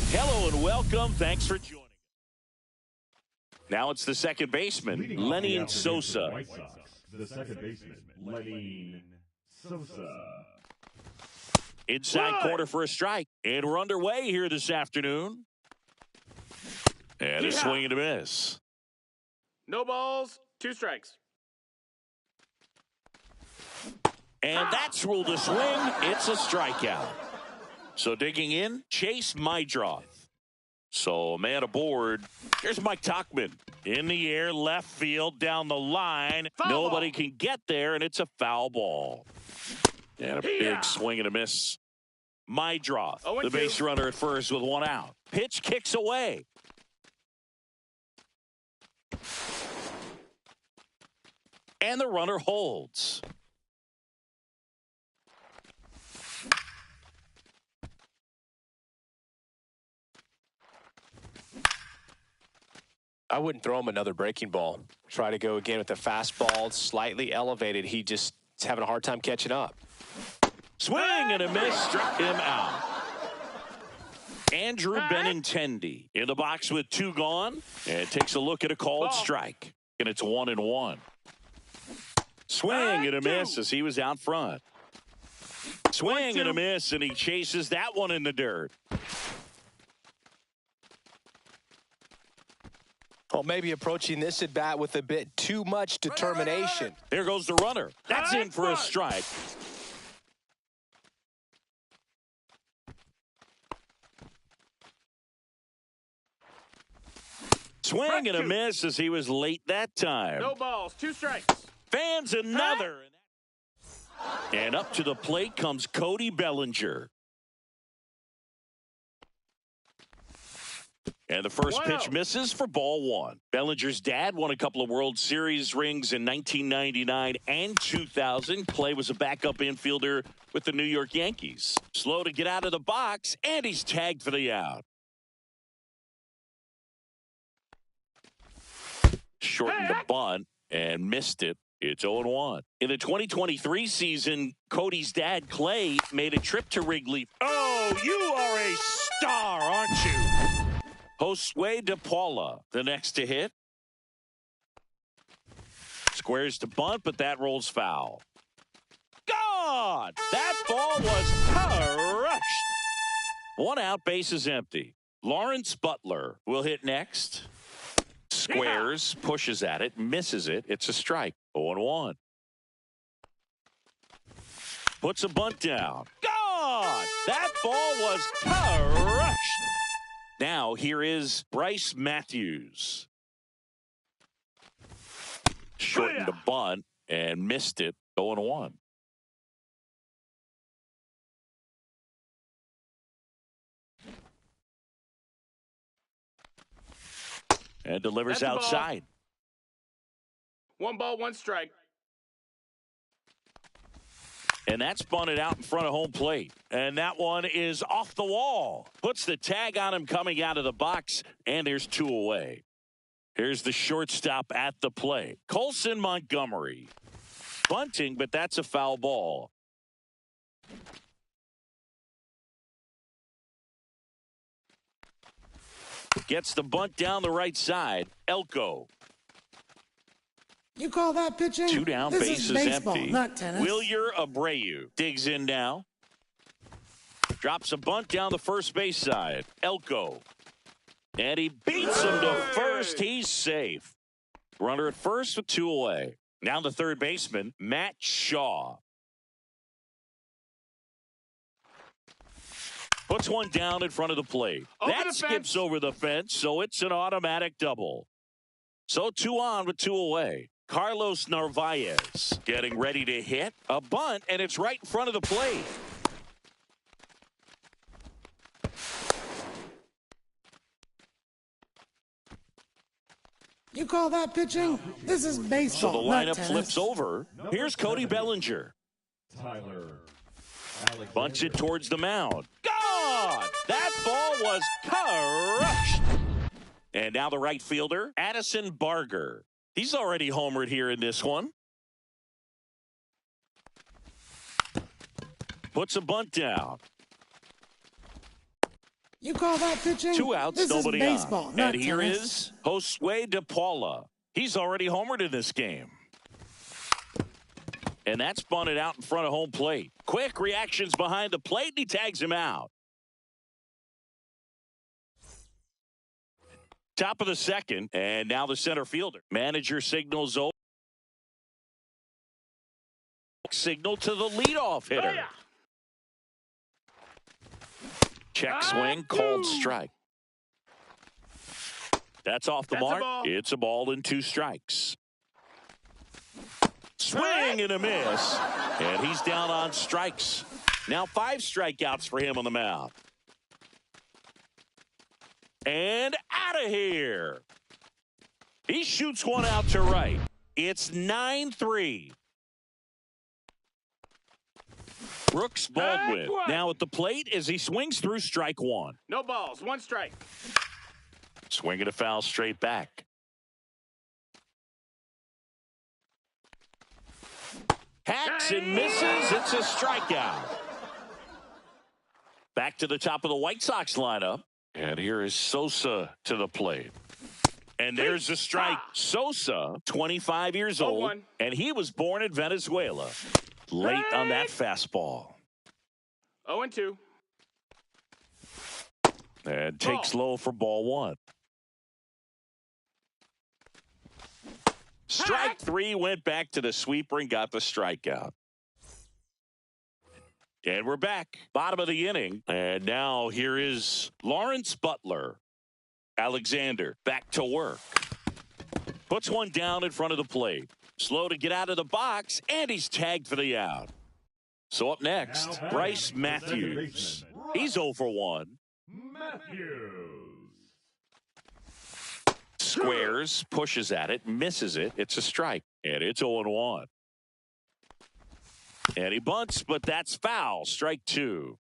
Hello and welcome. Thanks for joining. Now it's the second baseman, Lenny Sosa. The second baseman, Lenny Sosa. Inside corner for a strike. And we're underway here this afternoon. And a swing and a miss. No balls, 2 strikes. And that's ruled a swing. It's a strikeout. So digging in, Chase Mydroth. So a man aboard. Here's Mike Tauchman. In the air, left field, down the line. Foul Nobody ball. can get there, and it's a foul ball. And a big swing and a miss. Mydroth, the base runner at first with 1 out. Pitch kicks away. And the runner holds. I wouldn't throw him another breaking ball. Try to go again with the fastball, slightly elevated. He just is having a hard time catching up. Swing and a miss, struck him out. Andrew Benintendi in the box with 2 gone, and takes a look at a called strike. And it's 1-1. Swing and a miss as he was out front. Swing and a miss, and he chases that one in the dirt. Well, maybe approaching this at bat with a bit too much determination. There goes the runner. That's in for a strike. Swing and a miss as he was late that time. No balls, 2 strikes. Fans another. And up to the plate comes Cody Bellinger. And the first pitch misses for ball 1. Bellinger's dad won a couple of World Series rings in 1999 and 2000. Clay was a backup infielder with the New York Yankees. Slow to get out of the box, and he's tagged for the out. Shortened the bunt and missed it. It's 0-1. In the 2023 season, Cody's dad, Clay, made a trip to Wrigley. Oh, you are a star, aren't you? Josue De Paula, the next to hit. Squares to bunt, but that rolls foul. God! That ball was crushed. 1 out, base is empty. Lawrence Butler will hit next. Squares, pushes at it, misses it. It's a strike. 0-1. Puts a bunt down. God! That ball was crushed. Now, here is Bryce Matthews. Shortened the bunt and missed it. 0-1. And delivers outside. 1 ball, 1 strike. And that's bunted out in front of home plate. And that one is off the wall. Puts the tag on him coming out of the box. And there's 2 away. Here's the shortstop at the plate. Colson Montgomery. Bunting, but that's a foul ball. Gets the bunt down the right side. Elko. You call that pitching? 2 down, this base is is baseball, empty. not tennis. Wilyer Abreu digs in now. Drops a bunt down the first base side. Elko. And he beats him to first. He's safe. Runner at first with 2 away. Now the third baseman, Matt Shaw. Puts one down in front of the plate. That skips over the fence, so it's an automatic double. So 2 on with 2 away. Carlos Narvaez getting ready to hit a bunt, and it's right in front of the plate. You call that pitching? This is baseball, So the not lineup tennis. flips over. Here's Cody Bellinger. Tyler. Bunts it towards the mound. Gone! That ball was crushed. And now the right fielder, Addison Barger. He's already homered here in this one. Puts a bunt down. You call that pitching? 2 outs, this nobody is baseball, on. not And here tennis. is Josue De Paula. He's already homered in this game. And that's bunted out in front of home plate. Quick reactions behind the plate, and he tags him out. Top of the second, and now the center fielder. Manager signals over. Signal to the leadoff hitter. Check swing, called strike. That's off the mark. It's a ball and 2 strikes. Swing and a miss. And he's down on strikes. Now 5 strikeouts for him on the mound. And out of here. He shoots one out to right. It's 9-3. Brooks Baldwin now at the plate as he swings through strike 1. No balls, 1 strike. Swinging a foul straight back. Hacks and misses. It's a strikeout. Back to the top of the White Sox lineup. And here is Sosa to the plate. And there's a strike. Sosa, 25 years old, and he was born in Venezuela. Late on that fastball. 0-2. And takes low for ball 1. Strike 3, went back to the sweeper and got the strikeout. And we're back. Bottom of the inning. And now here is Lawrence Butler. Alexander back to work. Puts one down in front of the plate. Slow to get out of the box, and he's tagged for the out. So up next, Bryce Matthews. He's 0 for 1. Matthews. Squares, pushes at it, misses it. It's a strike, and it's 0-1. And he bunts, but that's foul. Strike 2.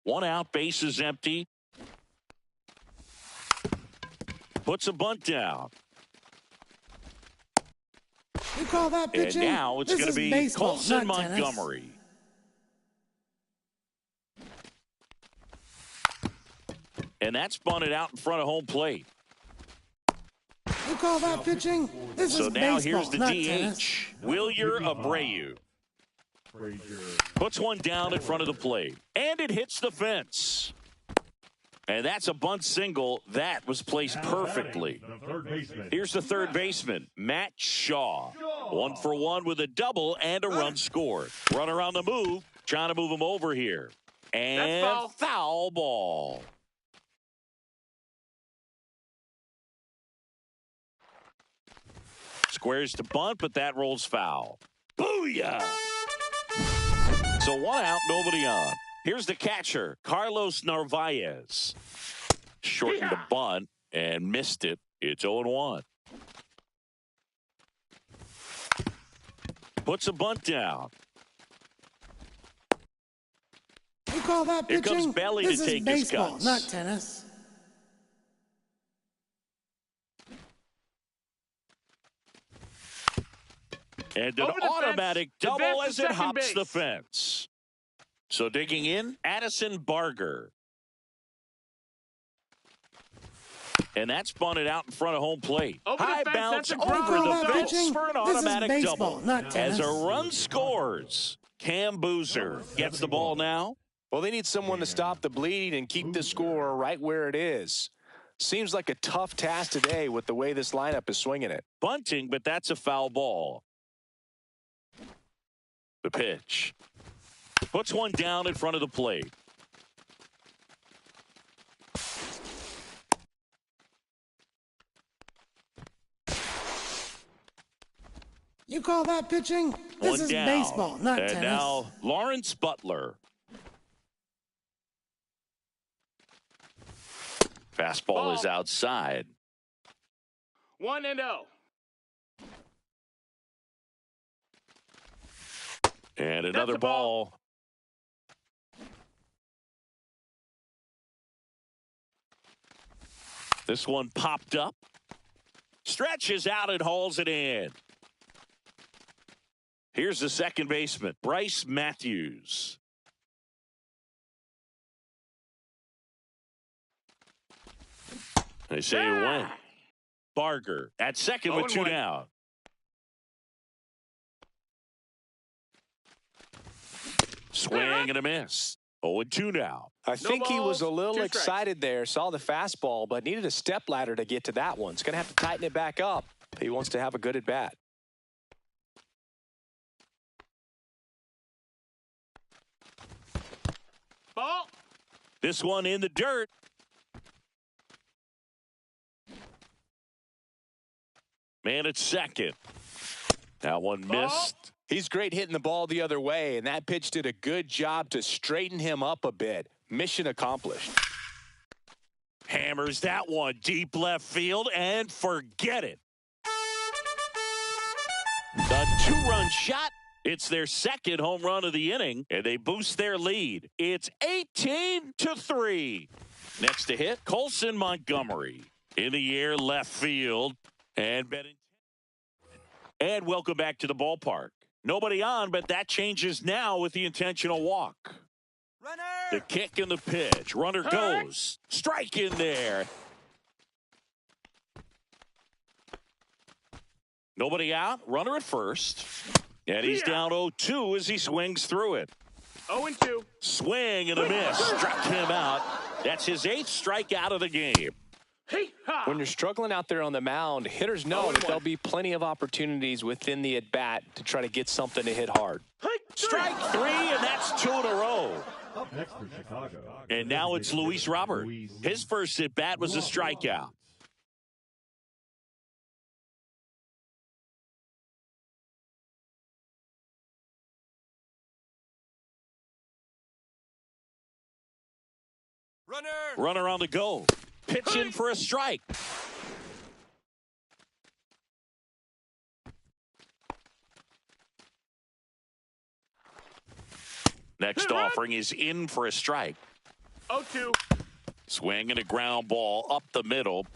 1 out, base is empty. Puts a bunt down. You call that pitching? And now it's going to be baseball, Colson not tennis. Montgomery. And that's bunted out in front of home plate. You call that pitching? This So is now baseball, here's the not DH. tennis. Wilyer Abreu. Puts one down in front of the plate. And it hits the fence. And that's a bunt single. That was placed perfectly. Here's the third baseman, Matt Shaw. 1 for 1 with a double and a run scored. Runner on the move, trying to move him over here. And foul ball. Squares to bunt, but that rolls foul. Booyah! So 1 out, nobody on. Here's the catcher, Carlos Narvaez. Shortened the bunt and missed it. It's 0-1. Puts a bunt down. You call that Here pitching? comes Belly this to take is his baseball, cuts. not tennis. And an automatic double as it hops the fence. So digging in, Addison Barger. And that's bunted out in front of home plate. High bounce over the fence for an automatic baseball, double. not tennis. As a run scores, Cam Boozer gets the ball now. Well, they need someone to stop the bleeding and keep the score right where it is. Seems like a tough task today with the way this lineup is swinging it. Bunting, but that's a foul ball. The pitch. Puts one down in front of the plate. You call that pitching? This One is down. baseball, not and tennis. Now Lawrence Butler. Fastball is outside. 1-0. And another the ball. ball. This one popped up. Stretches out and hauls it in. Here's the second baseman, Bryce Matthews. They say it went. Barger at second with 2 down. Swing and a miss. 0-2 now. I think he was a balls, little 2 strikes. excited there, saw the fastball, but needed a step ladder to get to that one. He's going to have to tighten it back up. He wants to have a good at-bat. Ball. This one in the dirt. Man at second. That one missed. He's great hitting the ball the other way, and that pitch did a good job to straighten him up a bit. Mission accomplished. Hammers that one deep left field and forget it. The 2-run shot. It's their second home run of the inning, and they boost their lead. It's 18-3. Next to hit, Colson Montgomery. In the air, left field. And welcome back to the ballpark. Nobody on, but that changes now with the intentional walk. Runner! The kick and the pitch. Runner goes. Strike in there. Nobody out. Runner at first. And he's down 0-2 as he swings through it. 0-2. Swing and a miss. Struck him out. That's his 8th strikeout of the game. When you're struggling out there on the mound, hitters know that there'll be plenty of opportunities within the at-bat to try to get something to hit hard. Strike 3, and that's 2 in a row. Up next for Chicago. And now it's Luis Robert. His first at-bat was a strikeout. Runner on the go. Pitch in for a strike. Next offering is in for a strike. 0-2. Swing and a ground ball up the middle.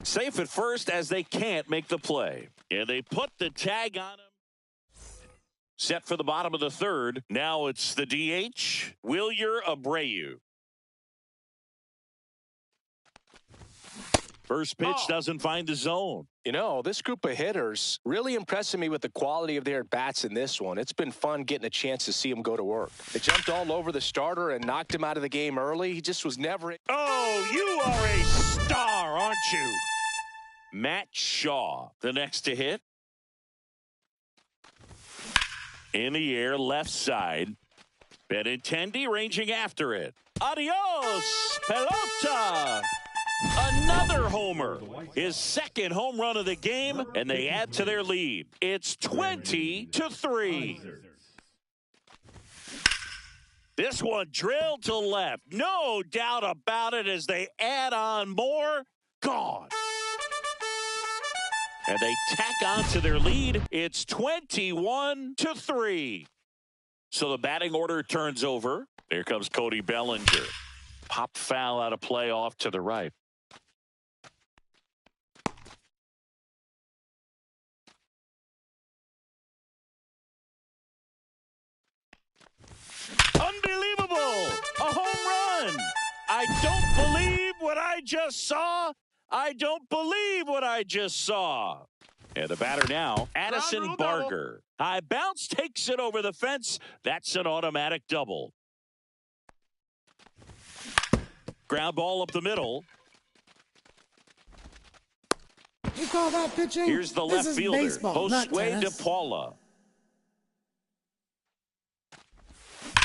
Safe at first as they can't make the play. And they put the tag on him. Set for the bottom of the third. Now it's the DH, Wilyer Abreu. First pitch doesn't find the zone. You know, this group of hitters really impressing me with the quality of their bats in this one. It's been fun getting a chance to see them go to work. They jumped all over the starter and knocked him out of the game early. He just was never... Oh, you are a star, aren't you? Matt Shaw, the next to hit. In the air, left side. Benintendi ranging after it. Adios, pelota! Another homer. His second home run of the game, and they add to their lead. It's 20-3. This one drilled to left. No doubt about it as they add on more. Gone. And they tack on to their lead. It's 21-3. So the batting order turns over. Here comes Cody Bellinger. Popped foul out of play off to the right. Unbelievable! A home run! I don't believe what I just saw. I don't believe what I just saw. And the batter now, Addison Barger. High bounce takes it over the fence. That's an automatic double. Ground ball up the middle. You call that pitching? Here's the left this is fielder, baseball, not Josue tennis. DePaula.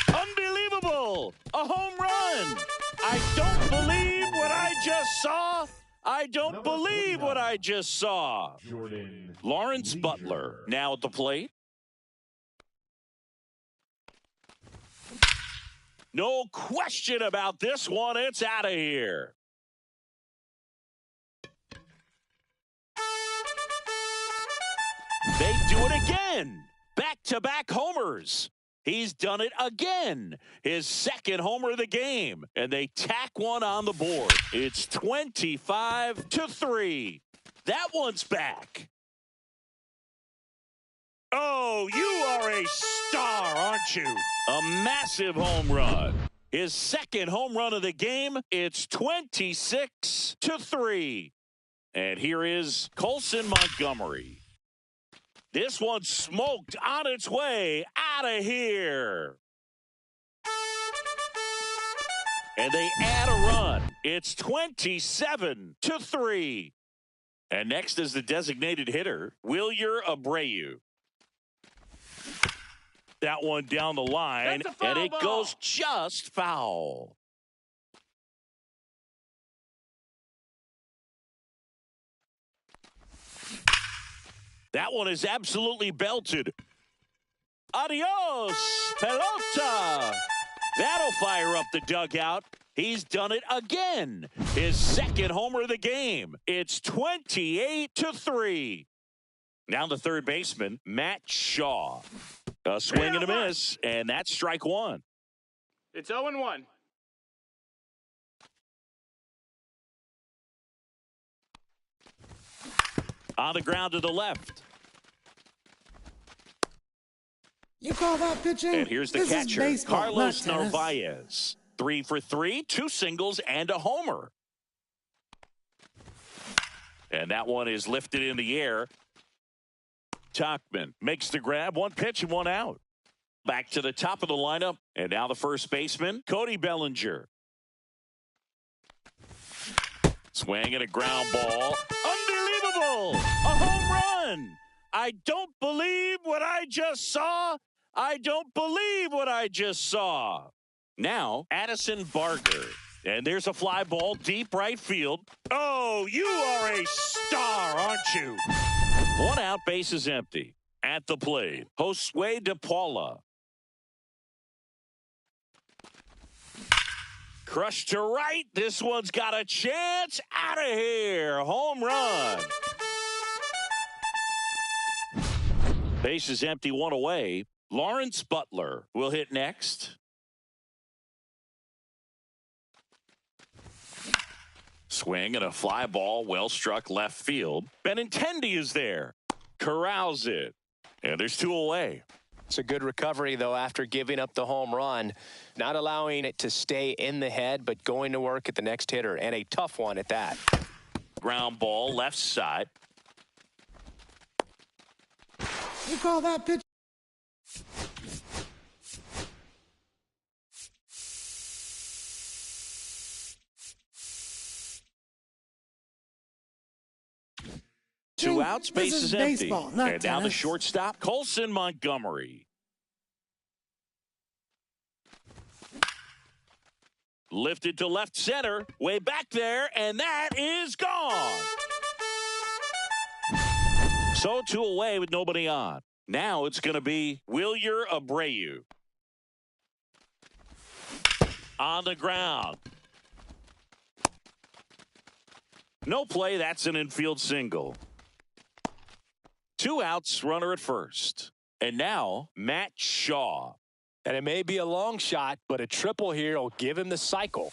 Unbelievable! A home run! I don't believe what I just saw. I don't believe what I just saw. Lawrence Butler now at the plate. No question about this one. It's out of here. They do it again. Back-to-back homers. He's done it again. His second homer of the game. And they tack one on the board. It's 25-3. That one's back. Oh, you are a star, aren't you? A massive home run. His second home run of the game. It's 26-3. And here is Colson Montgomery. This one smoked on its way out of here. And they add a run. It's 27-3. And next is the designated hitter, Wilyer Abreu. That one down the line, and it goes just foul. That one is absolutely belted. Adios, pelota. That'll fire up the dugout. He's done it again. His second homer of the game. It's 28-3. Now the third baseman, Matt Shaw. A swing and a miss, and that's strike one. It's 0-1. On the ground to the left. You call that pitching? And here's the This is catcher, baseball, Carlos not tennis. Narvaez. 3 for 3, 2 singles, and a homer. And that one is lifted in the air. Tachman makes the grab, one pitch and one out. Back to the top of the lineup, and now the first baseman, Cody Bellinger. Swing and a ground ball. Unbelievable! A home run! I don't believe what I just saw. I don't believe what I just saw. Now, Addison Barger. And there's a fly ball deep right field. Oh, you are a star, aren't you? One out, base is empty. At the plate, Josue De Paula. Crushed to right. This one's got a chance. Out of here. Home run. Base is empty, one away. Lawrence Butler will hit next. Swing and a fly ball, well struck left field. Benintendi is there. Corrals it. And there's 2 away. It's a good recovery, though, after giving up the home run. Not allowing it to stay in the head, but going to work at the next hitter. And a tough one at that. Ground ball, left side. You call that pitch? Two outs, base This is is empty. baseball, not And now the tennis. shortstop, Colson Montgomery. Lifted to left center, way back there, and that is gone. So 2 away with nobody on. Now it's going to be Wilyer Abreu. On the ground. No play, that's an infield single. 2 outs, runner at first. And now, Matt Shaw. And it may be a long shot, but a triple here will give him the cycle.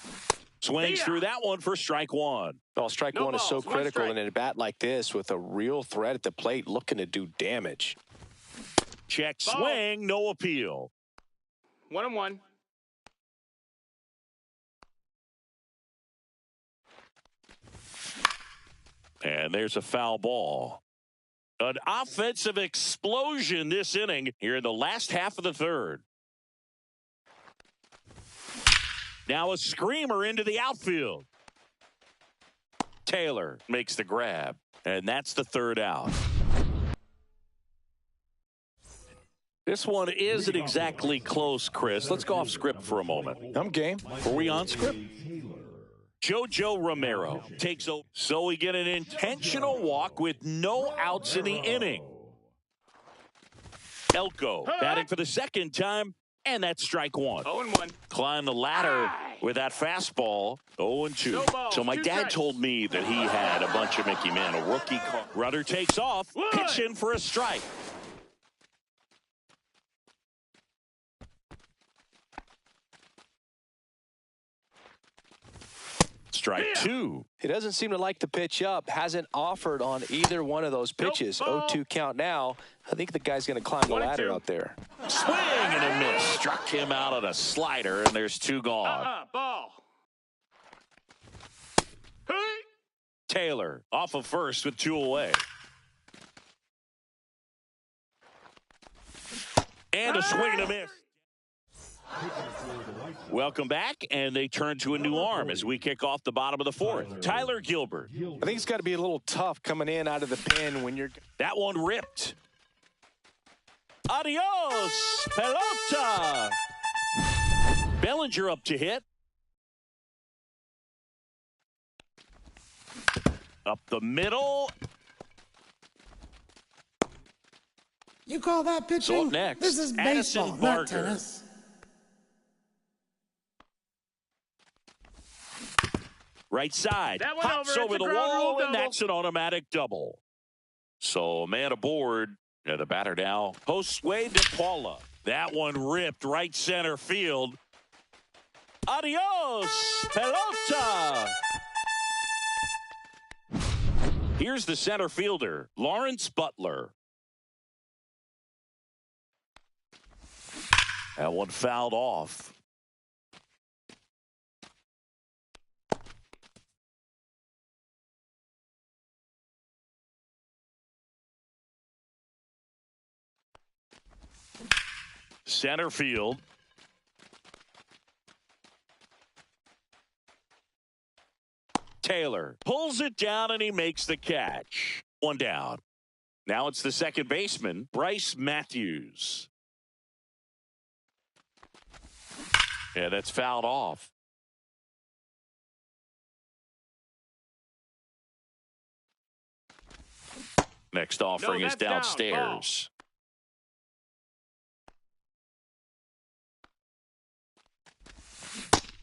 Swings through that one for strike one. Well, strike No one is so balls, one critical strike. in a bat like this with a real threat at the plate looking to do damage. Check Ball. swing, no appeal. 1-1. And there's a foul ball. An offensive explosion this inning here in the last half of the third. Now a screamer into the outfield. Taylor makes the grab, and that's the third out. This one isn't exactly close, Chris. Let's go off script for a moment. I'm game. Were we on script? Jojo Romero takes over. So we get an intentional walk with no outs in the inning. Elko batting for the second time, and that's strike one. 0-1. Climb the ladder with that fastball. 0-2. No balls, So my 2 dad strikes. told me that he had a bunch of Mickey Men. A rookie call. Rudder takes off. Pitch in for a strike. strike two. He doesn't seem to like the pitch up. Hasn't offered on either one of those pitches. Nope, 0-2 count now. I think the guy's going to climb the ladder 1-2. out there. Swing and a miss. Struck him out on a slider, and there's two gone. Ball. Hey. Taylor off of first with two away. And a swing and a miss. Welcome back, and they turn to a new arm as we kick off the bottom of the fourth. Tyler Gilbert. I think it's got to be a little tough coming in out of the pen when you're... That one ripped. Adios, pelota. Bellinger up to hit. Up the middle. You call that pitching? So up next, This is Addison baseball, not Barger. tennis. Right side. That one Hops over. over It's the a ground rule wall, and double. that's an automatic double. So a man aboard. And the batter now, Josue De Paula. That one ripped right center field. Adios, pelota. Here's the center fielder, Lawrence Butler. That one fouled off. Center field. Taylor pulls it down and he makes the catch. One down. Now it's the second baseman, Bryce Matthews. Yeah, that's fouled off. Next offering is that's down. downstairs.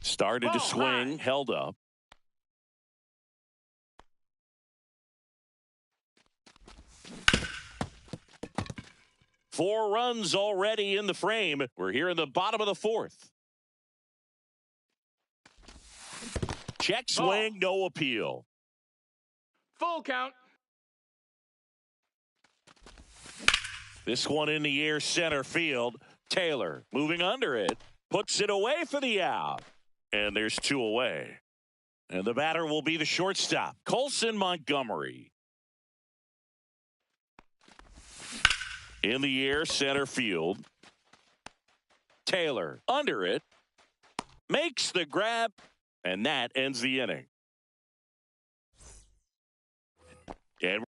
Started to Ball swing, high. held up. Four runs already in the frame. We're here in the bottom of the fourth. Check swing, no appeal. Full count. This one in the air center field. Taylor moving under it. Puts it away for the out. And there's two away. And the batter will be the shortstop, Colson Montgomery. In the air center field. Taylor under it. Makes the grab. And that ends the inning. And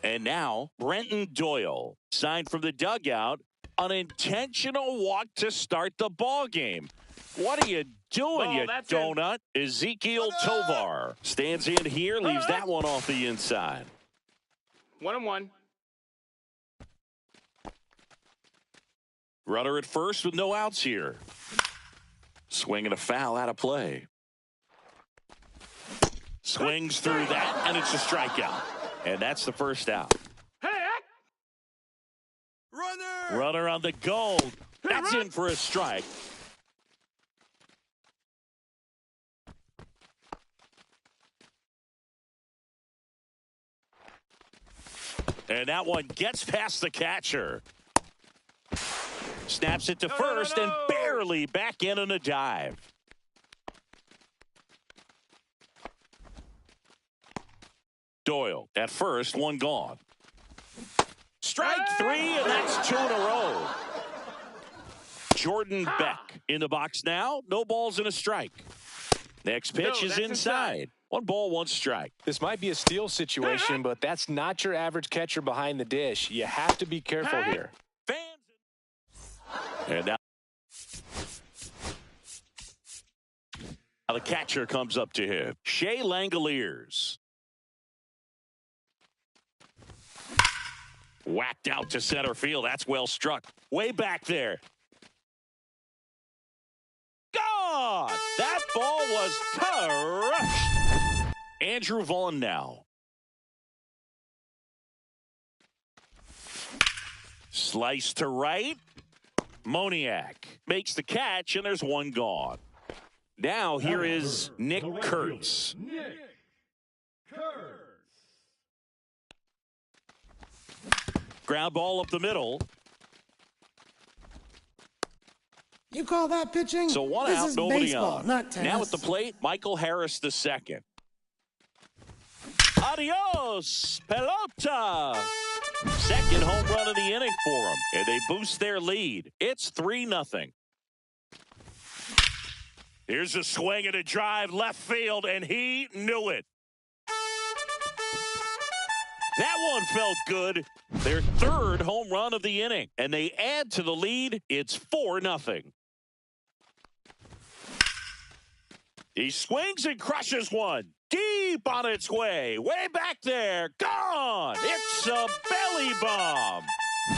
And now, Brenton Doyle, signed from the dugout, an intentional walk to start the ball game. What are you doing, you donut? Ezekiel Tovar stands in here, leaves that one off the inside. 1-1. Runner at first with no outs here. Swinging a foul out of play. Swings through that, and it's a strikeout. And that's the first out. Hey, Runner on the goal. That's in for a strike. And that one gets past the catcher. Snaps it to first and barely back in on a dive. Doyle at first, one gone. Strike three, and that's two in a row. Jordan Beck in the box now. No balls and a strike. Next pitch is inside. 1 ball, 1 strike. This might be a steal situation, but that's not your average catcher behind the dish. You have to be careful here. And now the catcher comes up to him. Shea Langoliers. Whacked out to center field. That's well struck. Way back there. Gone! That ball was crushed. Andrew Vaughn now. Slice to right. Moniak makes the catch, and there's 1 gone. Now here is Nick Kurtz. Ground ball up the middle. You call that pitching? So 1 this out, is nobody baseball, on. not tennis. Now at the plate, Michael Harris II. Adios, pelota. Second home run of the inning for them, and they boost their lead. It's 3-0. Here's a swing and a drive left field, and he knew it. That one felt good. Their 3rd home run of the inning, and they add to the lead. It's 4-0. He swings and crushes one. Deep on its way. Way back there. Gone. It's a belly bomb.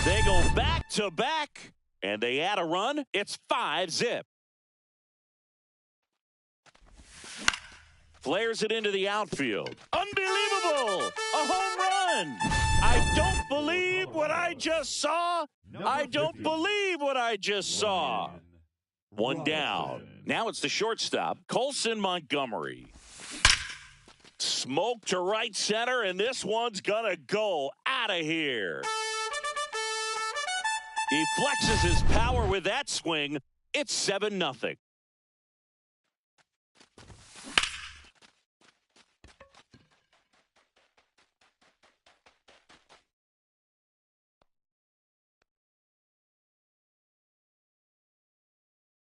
They go back to back, and they add a run. It's 5-0. Flares it into the outfield. Unbelievable. A home run. I don't believe what I just saw. I don't believe what I just saw. 1 down. Now it's the shortstop, Colson Montgomery. Smoke to right center, and this one's going to go out of here. He flexes his power with that swing. It's 7-0.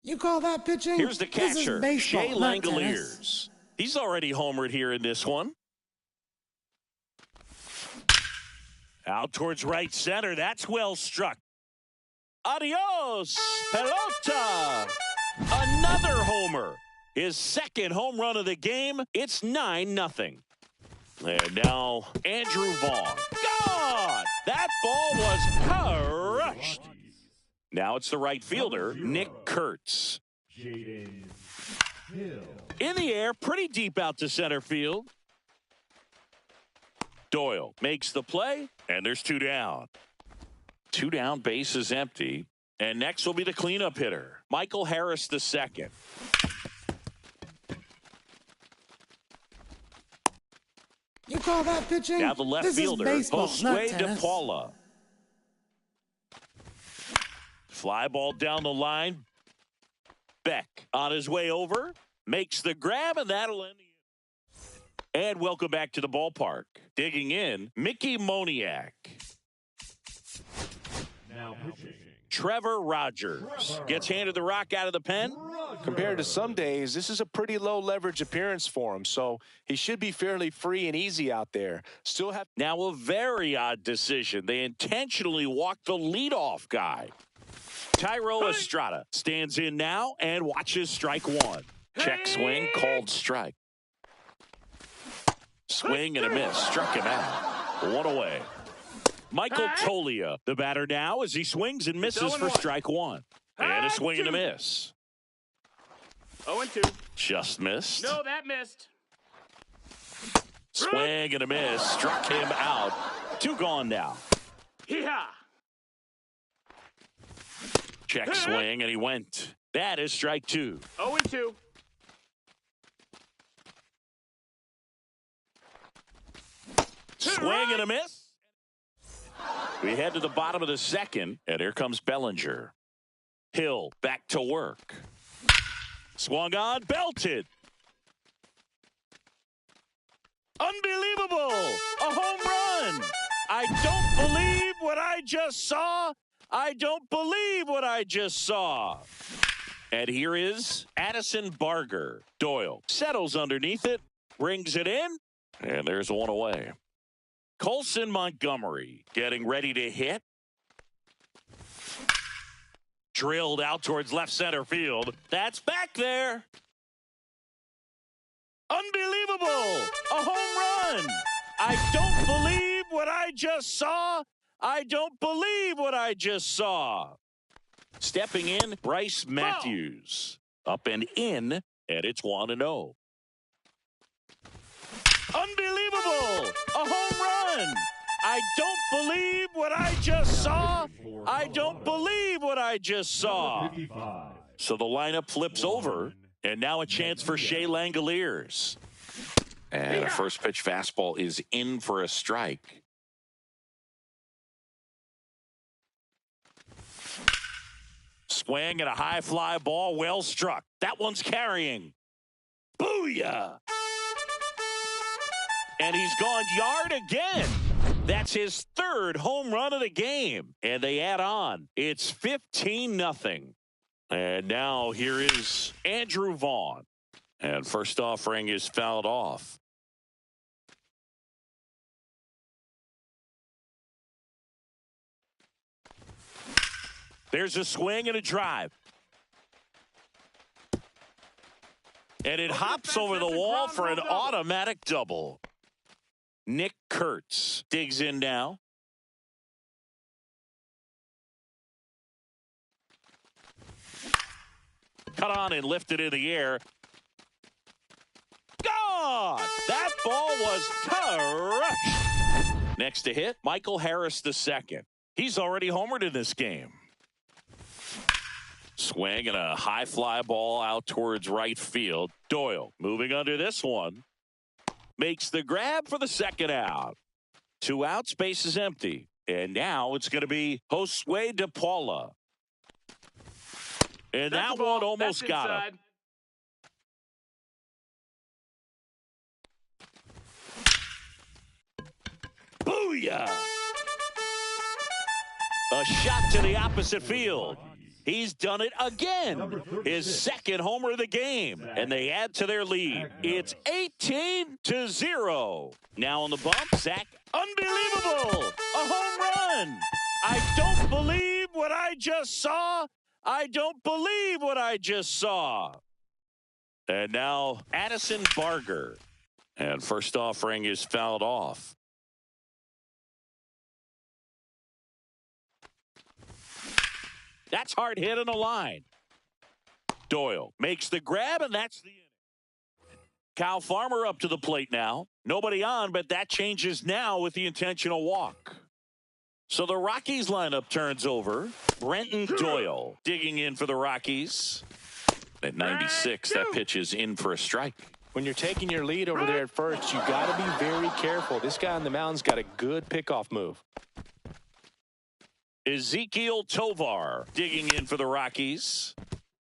You call that pitching? Here's the catcher, this is baseball, Shea not tennis. Langoliers. He's already homered here in this one. Out towards right center. That's well struck. Adios, pelota. Another homer. His 2nd home run of the game. It's 9-0. And now Andrew Vaughn. Gone! That ball was crushed. Now it's the right fielder, Nick Kurtz. In the air, pretty deep out to center field. Doyle makes the play, and there's 2 down. 2 down, base is empty. And next will be the cleanup hitter, Michael Harris II. You call that pitching? Now the left this fielder, is baseball, not Josue tennis. DePaula. Fly ball down the line. Beck on his way over. Makes the grab, and that'll end the inning. And welcome back to the ballpark. Digging in, Mickey Moniak. Now pitching. Trevor Rogers gets handed the rock out of the pen. Compared to some days, this is a pretty low leverage appearance for him, so he should be fairly free and easy out there. Still have Now a very odd decision. They intentionally walked the leadoff guy. Tyro Estrada stands in now and watches strike 1. Check swing, called strike. Swing and a miss. Struck him out. 1 away. Michael Tolia, the batter now, as he swings and misses for strike 1. And a swing and a miss. 0-2. Just missed. No, that missed. Swing and a miss. Struck him out. 2 gone now. Hee-haw. Check swing, and he went. That is strike 2. 0-2. Swing and a miss. We head to the bottom of the 2nd, and here comes Bellinger. Hill back to work. Swung on, belted. Unbelievable! A home run! I don't believe what I just saw. I don't believe what I just saw. And here is Addison Barger. Doyle settles underneath it, brings it in, and there's one away. Colson Montgomery getting ready to hit. Drilled out towards left center field. That's back there. Unbelievable! A home run! I don't believe what I just saw. I don't believe what I just saw. Stepping in, Bryce Matthews. Up and in, and it's 1-0. Unbelievable! A home run! I don't believe what I just saw. I don't believe what I just saw. So the lineup flips over, and now a chance for Shea Langoliers. And a first pitch fastball is in for a strike. Swing and a high fly ball, well struck. That one's carrying. Booyah! And he's gone yard again. That's his third home run of the game. And they add on. It's 15-0. And now here is Andrew Vaughn. And first offering is fouled off. There's a swing and a drive. And it hops over the wall for an automatic double. Nick Kurtz digs in now. Cut on and lifted in the air. Gone! That ball was crushed. Next to hit, Michael Harris II. He's already homered in this game. Swing and a high fly ball out towards right field. Doyle moving under this one. Makes the grab for the second out. 2 outs, base is empty. And now it's going to be Josue De Paula. And that one almost got him. Booyah! A shot to the opposite field. He's done it again. His second homer of the game. And they add to their lead. It's 18-0. Now on the bump, Zach. Unbelievable! A home run! I don't believe what I just saw. I don't believe what I just saw. And now Addison Barger. And first offering is fouled off. That's hard hit on the line. Doyle makes the grab, and that's the inning. Kyle Farmer up to the plate now. Nobody on, but that changes now with the intentional walk. So the Rockies lineup turns over. Brenton Doyle digging in for the Rockies. At 96, that pitch is in for a strike. When you're taking your lead over there at first, you got to be very careful. This guy on the mound's got a good pickoff move. Ezekiel Tovar digging in for the Rockies.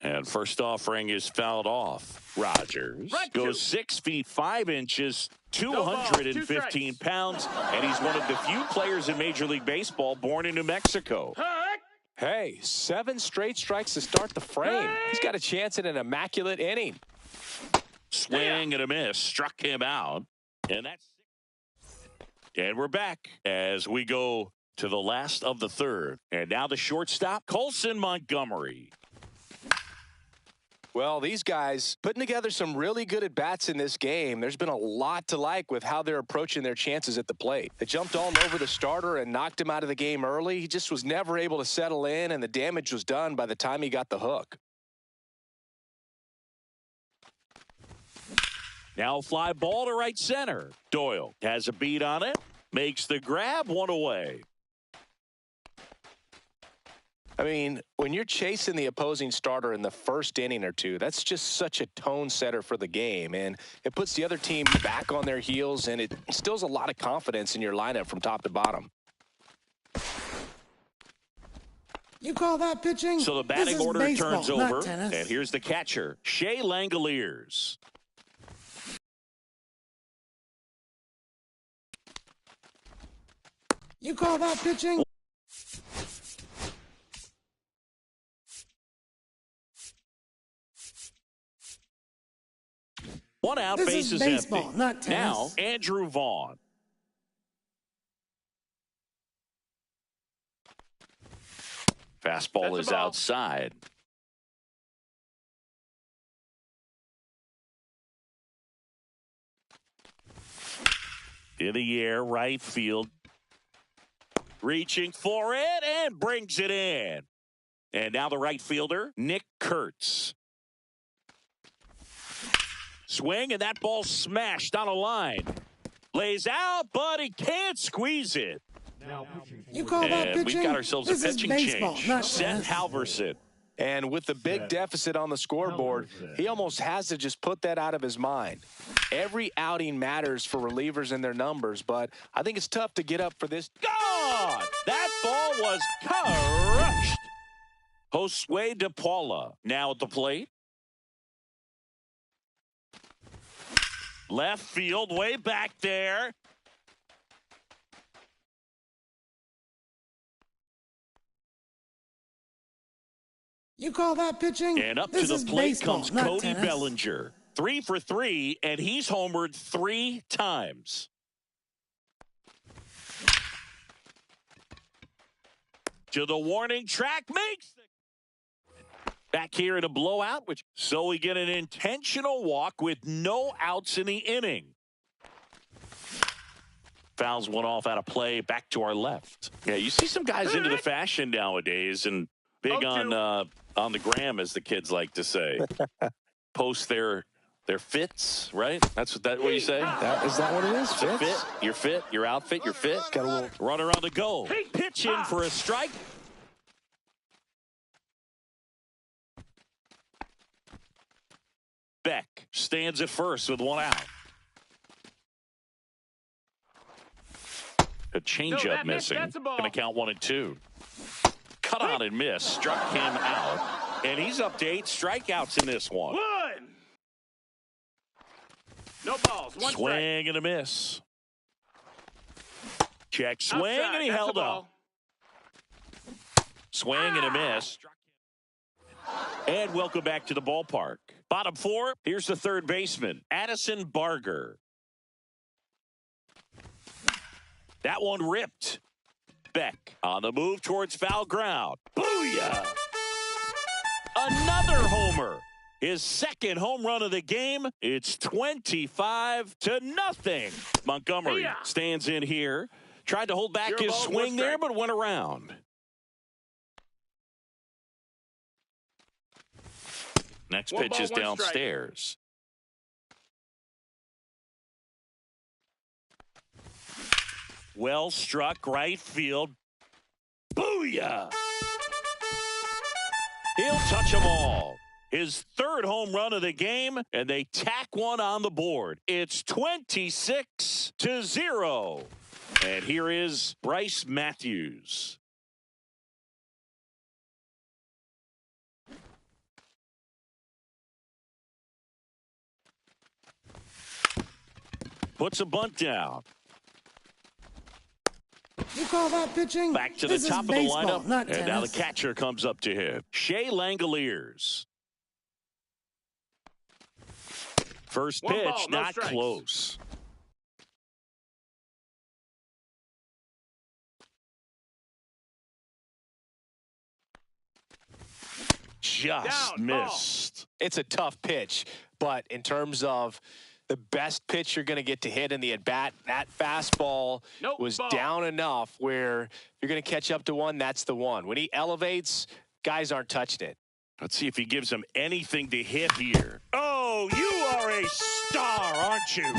And first offering is fouled off. Rogers goes 6 feet 5 inches, 215 pounds, and he's one of the few players in Major League Baseball born in New Mexico. Hey, 7 straight strikes to start the frame. He's got a chance at an immaculate inning. Swing and a miss, struck him out. And that's and we're back as we go to the last of the third. And now the shortstop, Colson Montgomery. Well, these guys putting together some really good at-bats in this game. There's been a lot to like with how they're approaching their chances at the plate. They jumped all over the starter and knocked him out of the game early. He just was never able to settle in, and the damage was done by the time he got the hook. Now fly ball to right center. Doyle has a beat on it, makes the grab, one away. I mean, when you're chasing the opposing starter in the first inning or two, that's just such a tone setter for the game, and it puts the other team back on their heels, and it instills a lot of confidence in your lineup from top to bottom. You call that pitching? So the batting order baseball, turns over, tennis. and here's the catcher, Shea Langoliers. You call that pitching? One out, This base is is baseball, empty. not tennis. Now, Andrew Vaughn. Fastball That's is a ball. outside. In the air, right field. Reaching for it and brings it in. And now the right fielder, Nick Kurtz. Swing, and that ball smashed on a line. Lays out, but he can't squeeze it. You call that And pitching? we've got ourselves This a is pitching baseball, change. not Seth tennis. Halverson. And with the big deficit on the scoreboard, he almost has to just put that out of his mind. Every outing matters for relievers and their numbers, but I think it's tough to get up for this. Gone! That ball was crushed. Josue De Paula now at the plate. Left field, way back there. You call that pitching? And up This to is the plate baseball, comes not Cody tennis. Bellinger. 3 for 3, and he's homered 3 times. To the warning track, makes it. Back here in a blowout, so we get an intentional walk with no outs in the inning. Fouls one off out of play, back to our left. Yeah, you see some guys into the fashion nowadays, and big on the gram, as the kids like to say. Post their fits, right? That's what you say? Is that what it is? It's fit, your outfit, your fit. Got a little Runner on the go. Pitch in for a strike. Beck stands at first with 1 out. A changeup missing. That's a ball. Going to count 1 and 2. Cut on and miss. Struck him out. And he's up to 8 strikeouts in this one. 1. No balls. 1 Swing strike. and a miss. Check swing, Outside. and he That's a held ball. up. Swing and a miss. And welcome back to the ballpark. Bottom 4, here's the third baseman, Addison Barger. That one ripped. Beck on the move towards foul ground. Booyah! Another homer. His second home run of the game. It's 25-0. Montgomery Yeah. stands in here. Tried to hold back Your his ball, swing 1 there, strike. but went around. Next 1 pitch ball, is 1 strike. downstairs. Well struck right field. Booyah! He'll touch them all. His third home run of the game, and they tack one on the board. It's 26-0. And here is Bryce Matthews. Puts a bunt down. You call that pitching? Back to the This is top of the baseball, lineup. not And now the tennis. catcher comes up to him. Shea Langoliers. First 1 pitch, ball, no not strikes. close. Just Down, ball. missed. it's a tough pitch, but in terms of the best pitch you're going to get to hit in the at-bat, that fastball Nope, was ball. down enough where if you're going to catch up to one, that's the one. When he elevates, guys aren't touching it. Let's see if he gives him anything to hit here. Oh, you are a star, aren't you?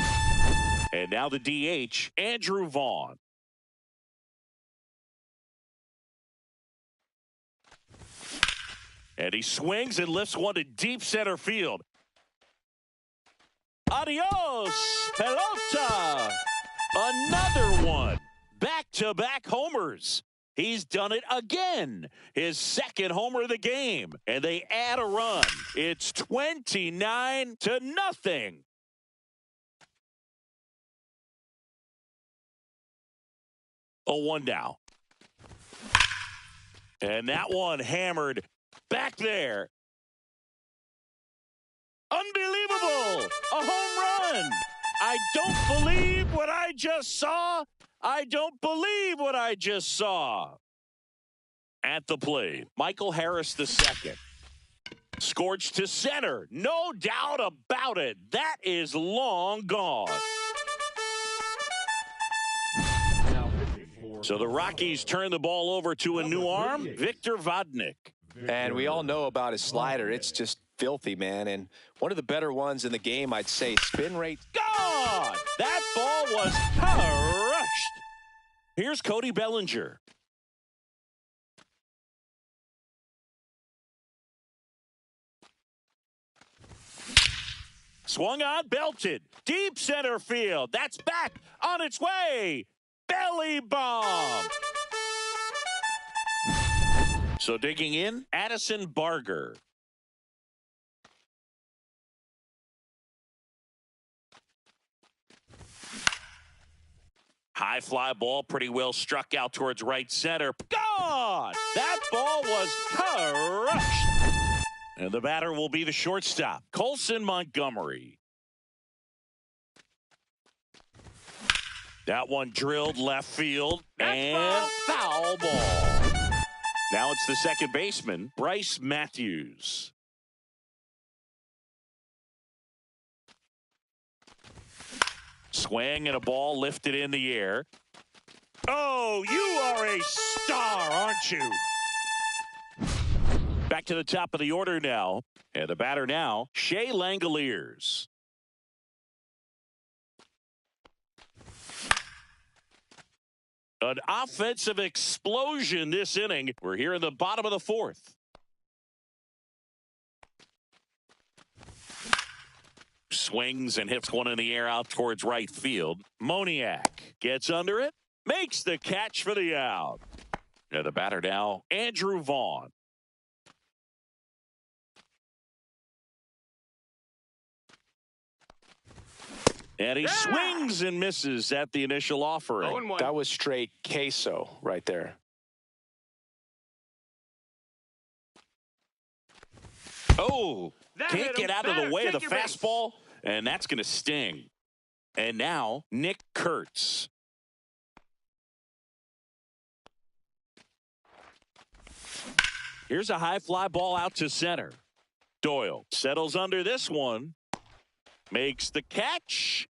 And now the DH, Andrew Vaughn. And he swings and lifts one to deep center field. Adios, pelota. Another one. Back-to-back homers. He's done it again. His second homer of the game. And they add a run. It's 29-0. 0-1 now. And that one hammered back there. Unbelievable! A home run! I don't believe what I just saw. I don't believe what I just saw. At the plate, Michael Harris II. Scorched to center. No doubt about it. That is long gone. So the Rockies turn the ball over to a new arm, Victor Vodnik. And we all know about his slider. It's just filthy, man. And one of the better ones in the game, I'd say. Spin rate. God! That ball was crushed. Here's Cody Bellinger. Swung on, belted. Deep center field. That's back on its way. Belly bomb. So digging in, Addison Barger. High fly ball, pretty well struck out towards right center. Gone! That ball was crushed. And the batter will be the shortstop, Colson Montgomery. That one drilled left field and foul ball. Now it's the second baseman, Bryce Matthews. Swing and a ball lifted in the air. Oh, you are a star, aren't you? Back to the top of the order now. And the batter now, Shea Langoliers. An offensive explosion this inning. We're here in the bottom of the fourth. Swings and hits one in the air out towards right field. Moniak gets under it, makes the catch for the out. And the batter now, Andrew Vaughn. And he swings and misses at the initial offering. That was straight queso right there. Oh, can't get out of the way of the fastball, and that's going to sting. And now, Nick Kurtz. Here's a high fly ball out to center. Doyle settles under this one. Makes the catch.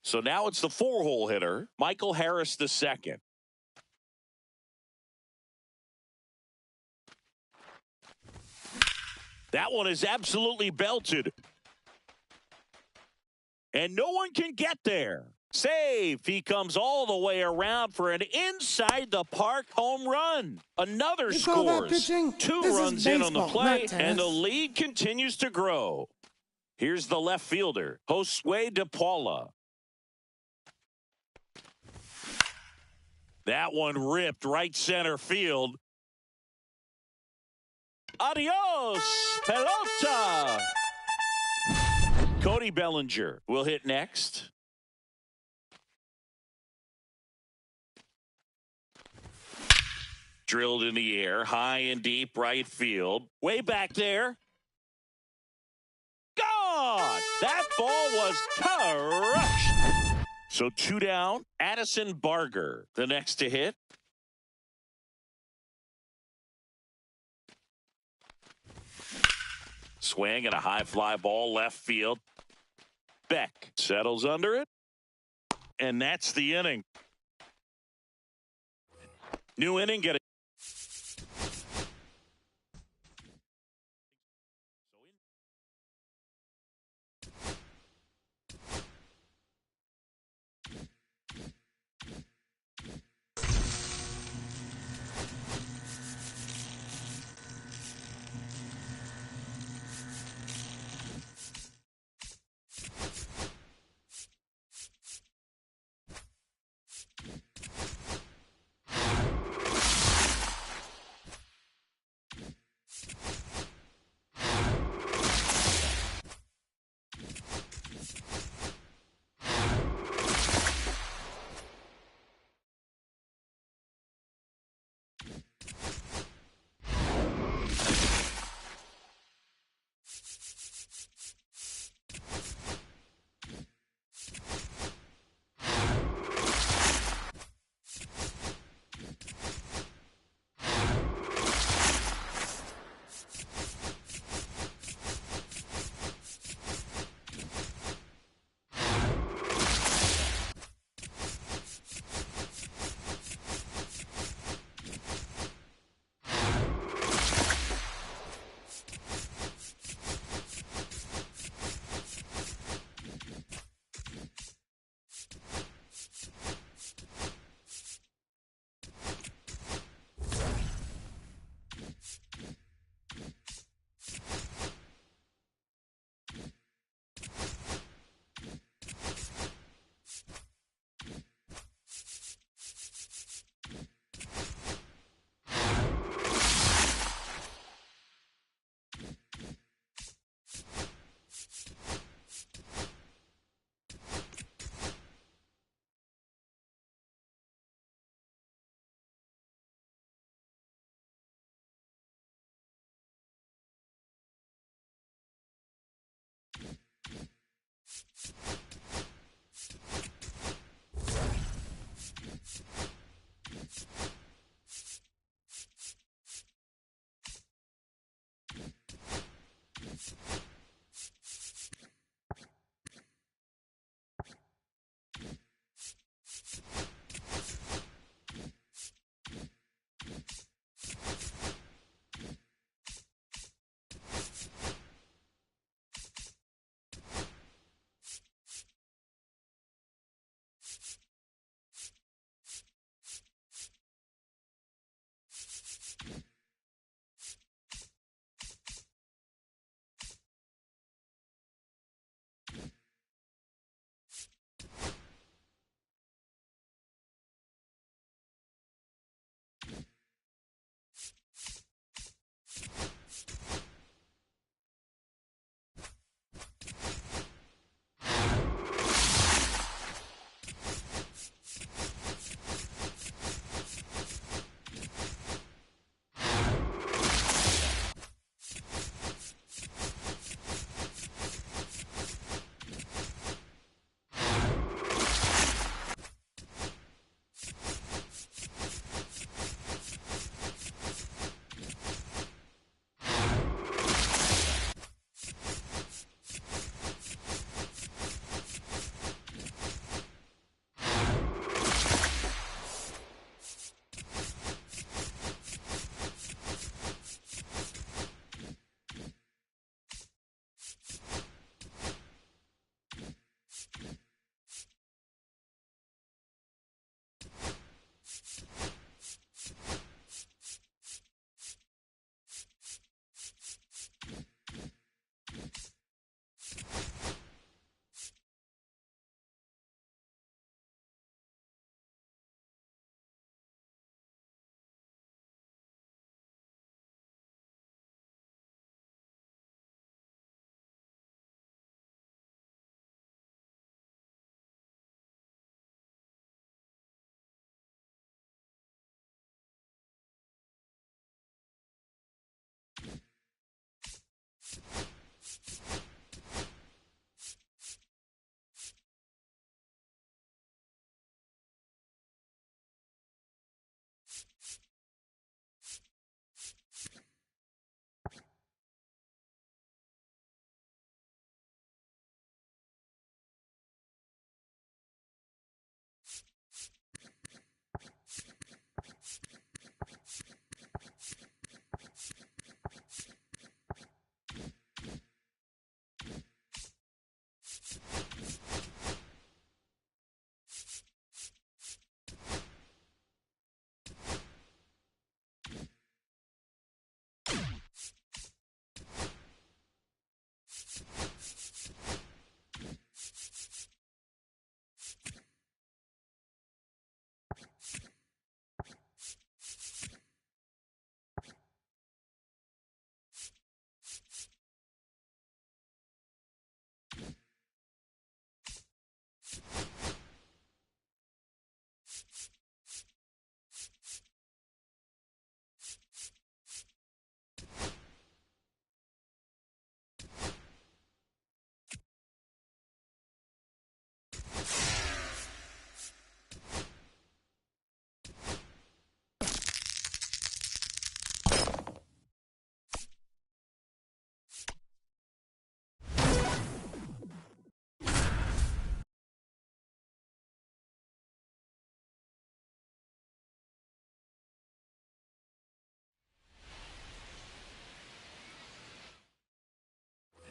So now it's the 4-hole hitter, Michael Harris II. That one is absolutely belted. And no one can get there. Save. He comes all the way around for an inside the park home run. Another scores. 2 runs in on the play, and the lead continues to grow. Here's the left fielder, Josue De Paula. That one ripped right center field. Adios, pelota. Cody Bellinger will hit next. Drilled in the air, high and deep right field. Way back there. Gone! That ball was crushed. So 2 down. Addison Barger, the next to hit. Swing and a high fly ball left field. Beck settles under it. And that's the inning. New inning getting.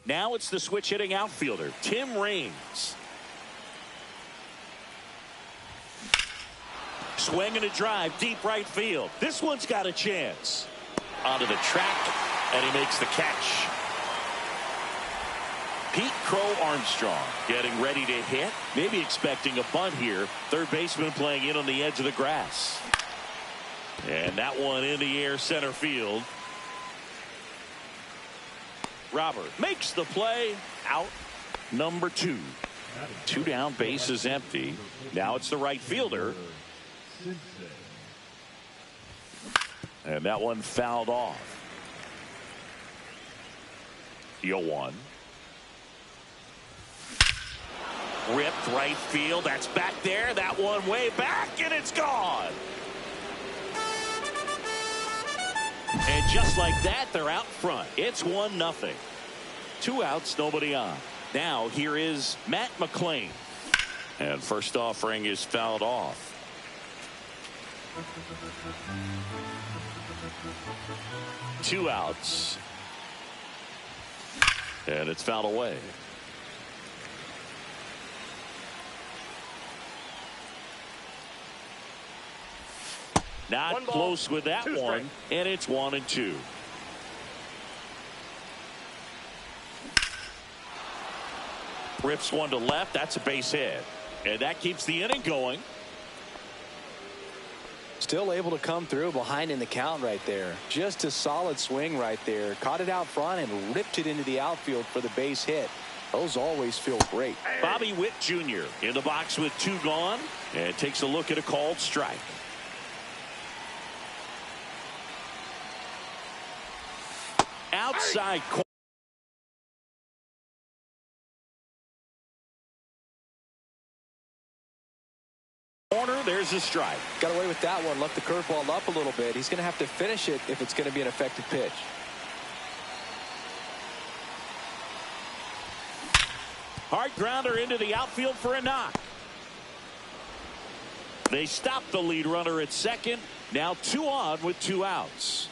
Now it's the switch hitting outfielder, Tim Raines. Swing and a drive, deep right field. This one's got a chance. Onto the track, and he makes the catch. Pete Crow Armstrong getting ready to hit. Maybe expecting a bunt here. Third baseman playing in on the edge of the grass. And that one in the air center field. Robert makes the play. Out number 2. 2 down, base is empty. Now it's the right fielder. And that one fouled off. 0-1. Ripped right field. That's back there. That one way back, and it's gone. And just like that, they're out front. It's 1-0. 2 outs, nobody on. Now here is Matt McClain. And first offering is fouled off. Two outs. And it's fouled away. Not close with that one. And it's 1-2. Rips one to left. That's a base hit. And that keeps the inning going. Still able to come through behind in the count right there. Just a solid swing right there. Caught it out front and ripped it into the outfield for the base hit. Those always feel great. Bobby Witt Jr. in the box with 2 gone and takes a look at a called strike. Outside corner, there's a strike. Got away with that one. Left the curveball up a little bit. He's going to have to finish it if it's going to be an effective pitch. Hard grounder into the outfield for a knock. They stop the lead runner at second. Now 2 on with 2 outs.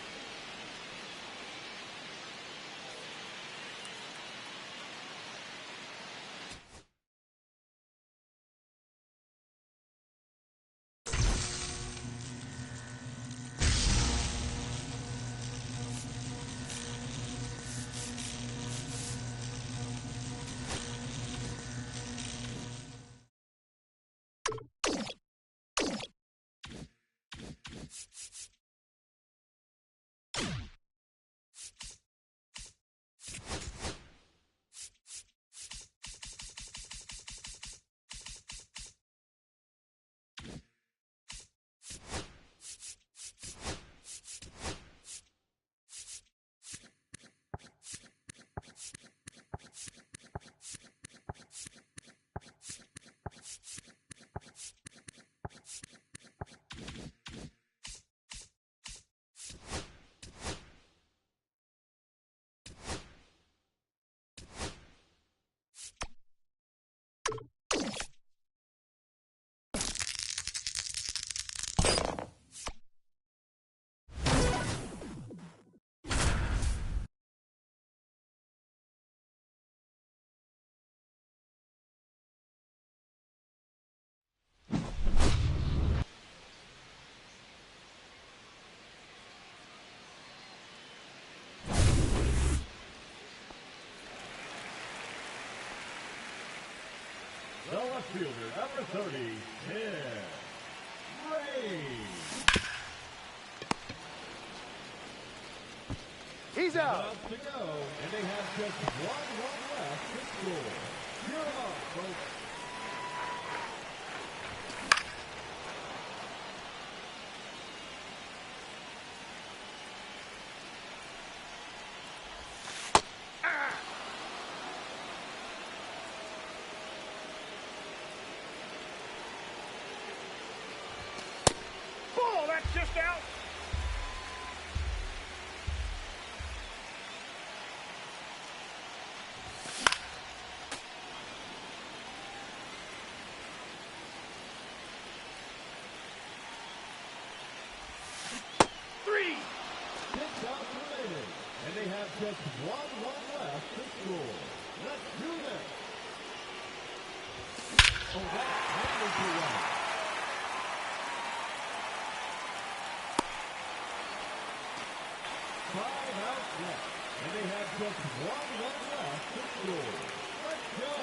The left fielder, number 30, Tim Ray. He's out. To go, and they have just one run left to score. You're up, folks. Just out. Three. 6 outs remaining, and they have just one run left to score. Let's do this. Oh, that's wonderful right. And they have just one run left to score. Let's go.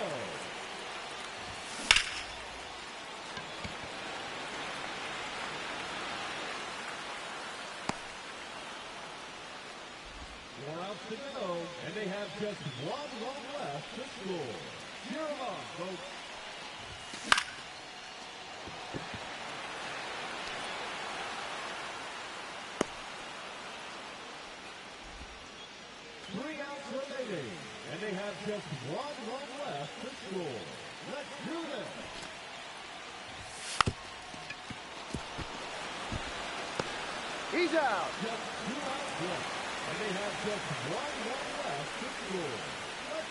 Four outs to go, and they have just one run left to score. Cheer them on, folks. And they have just one run left to score. Let's do this. He's out. Just 2 outs left. And they have just one run left to score. Let's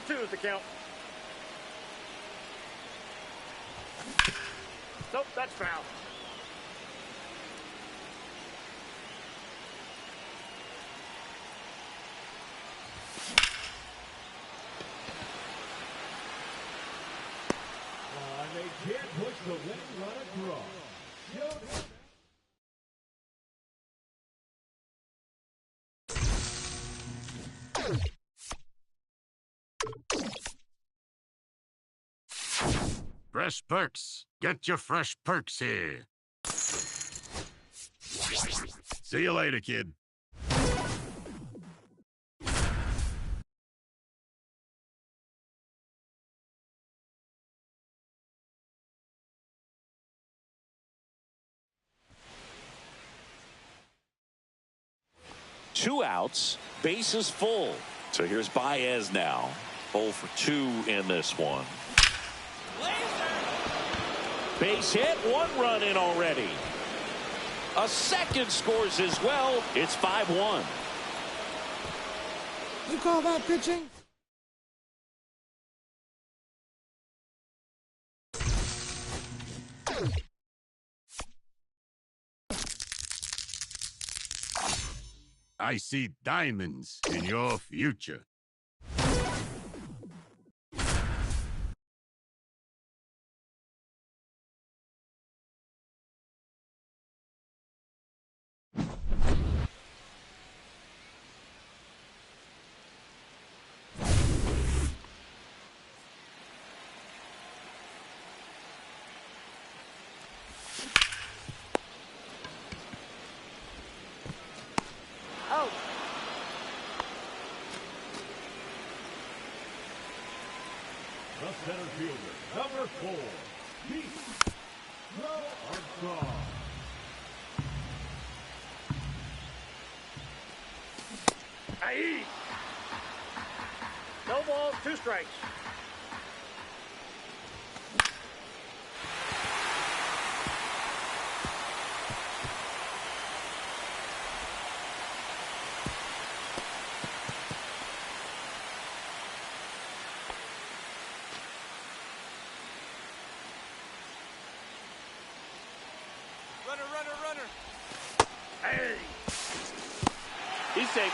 2 is the count. Nope, that's foul. And they can't push the winning run across. Showdown. Fresh perks. Get your fresh perks here. See you later, kid. Two outs, bases full. So here's Baez now. 0 for 2 in this one. Base hit, 1 run in already. A second scores as well. It's 5-1. You call that pitching? I see diamonds in your future. Out. The center fielder, number 4, Pete Armstrong. Aye. No balls, 2 strikes. Runner. Hey. He's safe.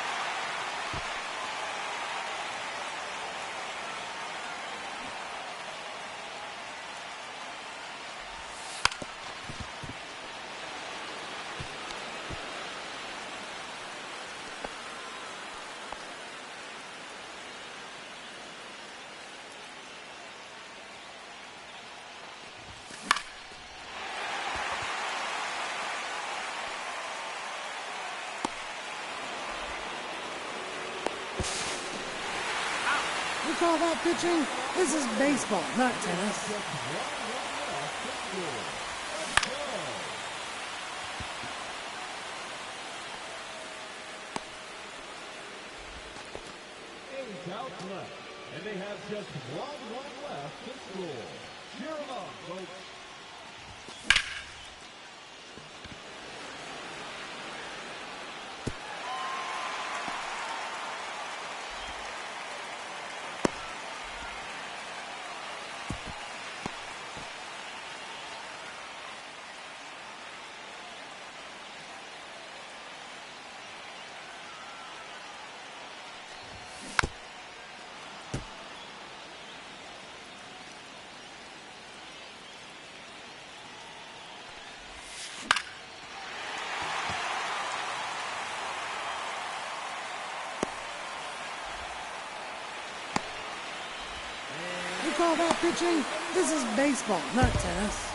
You call that pitching? This is baseball, not tennis. Outs left, and they have just 1 run left to score. Cheer them on, folks. You call that pitching? This is baseball, not tennis.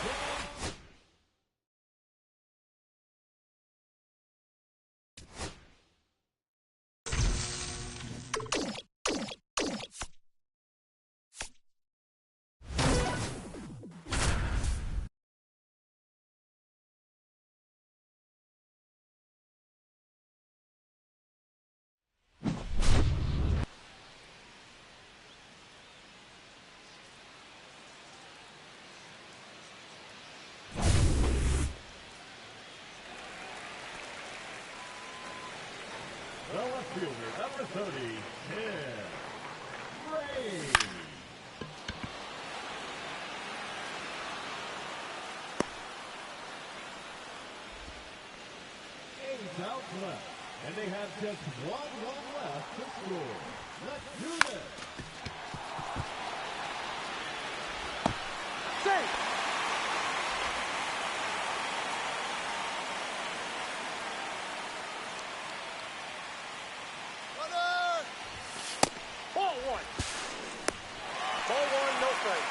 The left fielder, number 30, 10. Ray. 8 outs left, and they have just 1 run left to score. Let's do this. Safe. Ball 1. Ball 1, no strike.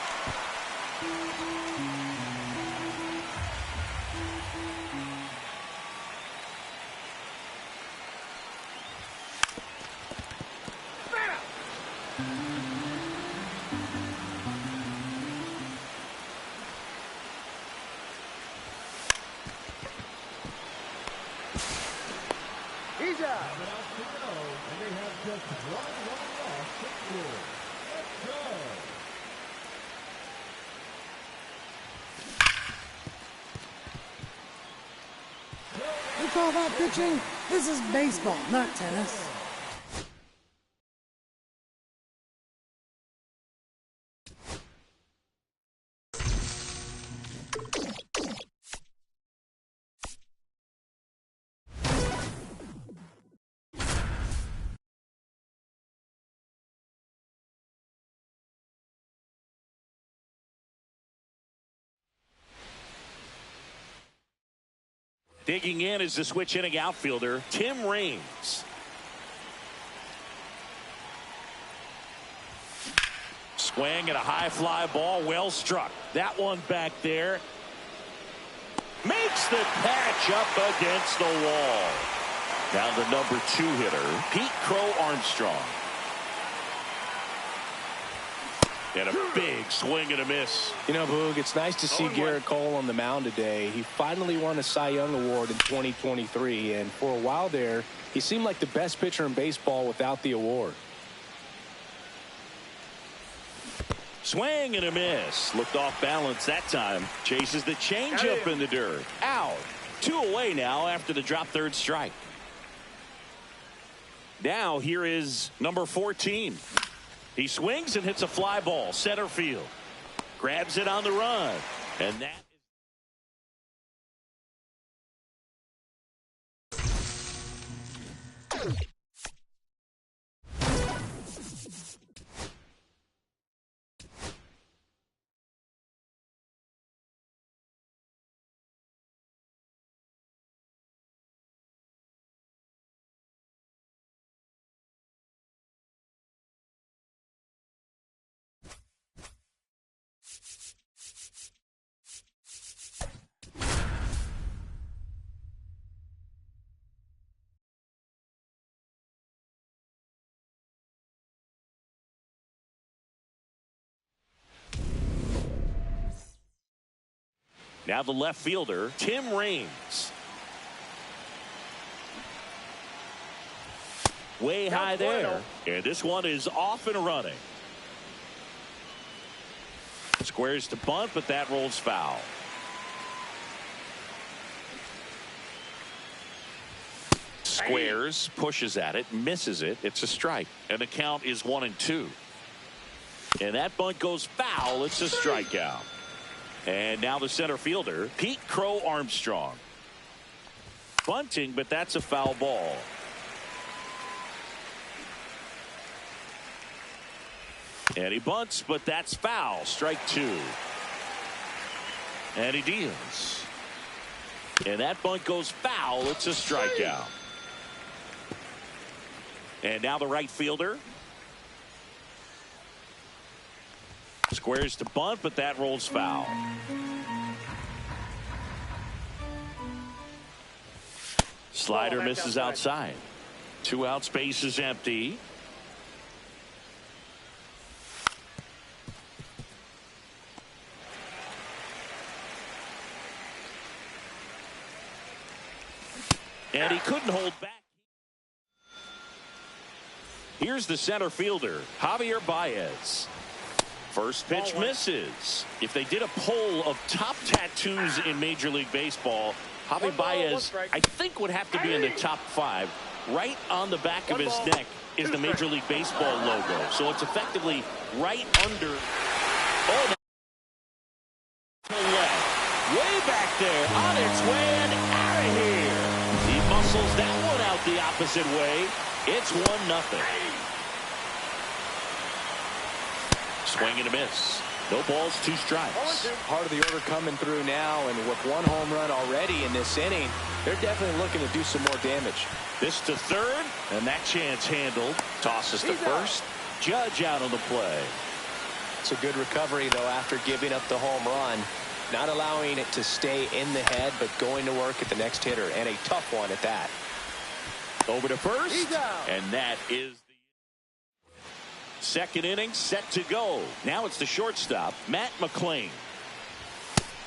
He's out. Out to go, and they have just 1 run left to score. Let's go. We call that pitching? This is baseball, not tennis. Digging in is the switch hitting outfielder, Tim Raines. Swing and a high fly ball, well struck. That one back there. Makes the catch up against the wall. Down to number 2 hitter, Pete Crow Armstrong. And a big swing and a miss. You know, Boog, it's nice to see Garrett Cole on the mound today. He finally won a Cy Young Award in 2023, and for a while there, he seemed like the best pitcher in baseball without the award. Swing and a miss. Looked off balance that time. Chases the changeup in the dirt. Out. 2 away now after the drop third strike. Now here is number 14. He swings and hits a fly ball, center field. Grabs it on the run. And that now the left fielder, Tim Raines. Way high there. And this one is off and running. Squares to bunt, but that rolls foul. Squares, pushes at it, misses it. It's a strike. And the count is 1-2. And that bunt goes foul. It's a strikeout. And now the center fielder, Pete Crow Armstrong. Bunting, but that's a foul ball. And he bunts, but that's foul. Strike 2. And he deals. And that bunt goes foul. It's a strikeout. And now the right fielder. Squares to bunt, but that rolls foul. Slider misses outside. 2 outs, base is empty. And he couldn't hold back. Here's the center fielder, Javier Baez. First pitch misses. If they did a poll of top tattoos in Major League Baseball, Javier Baez, I think, would have to be in the top 5. Right on the back of his neck is the Major League Baseball logo, so it's effectively right under. Oh, left, way back there, on its way and out of here. He muscles that one out the opposite way. It's 1-0. Swing and a miss. No balls, 2 strikes. Part of the order coming through now, and with 1 home run already in this inning, they're definitely looking to do some more damage. This to third, and that chance handled. Tosses to first. Judge out on the play. It's a good recovery, though, after giving up the home run. Not allowing it to stay in the head, but going to work at the next hitter, and a tough one at that. Over to first, and that is the second inning set to go. Now it's the shortstop, Matt McClain.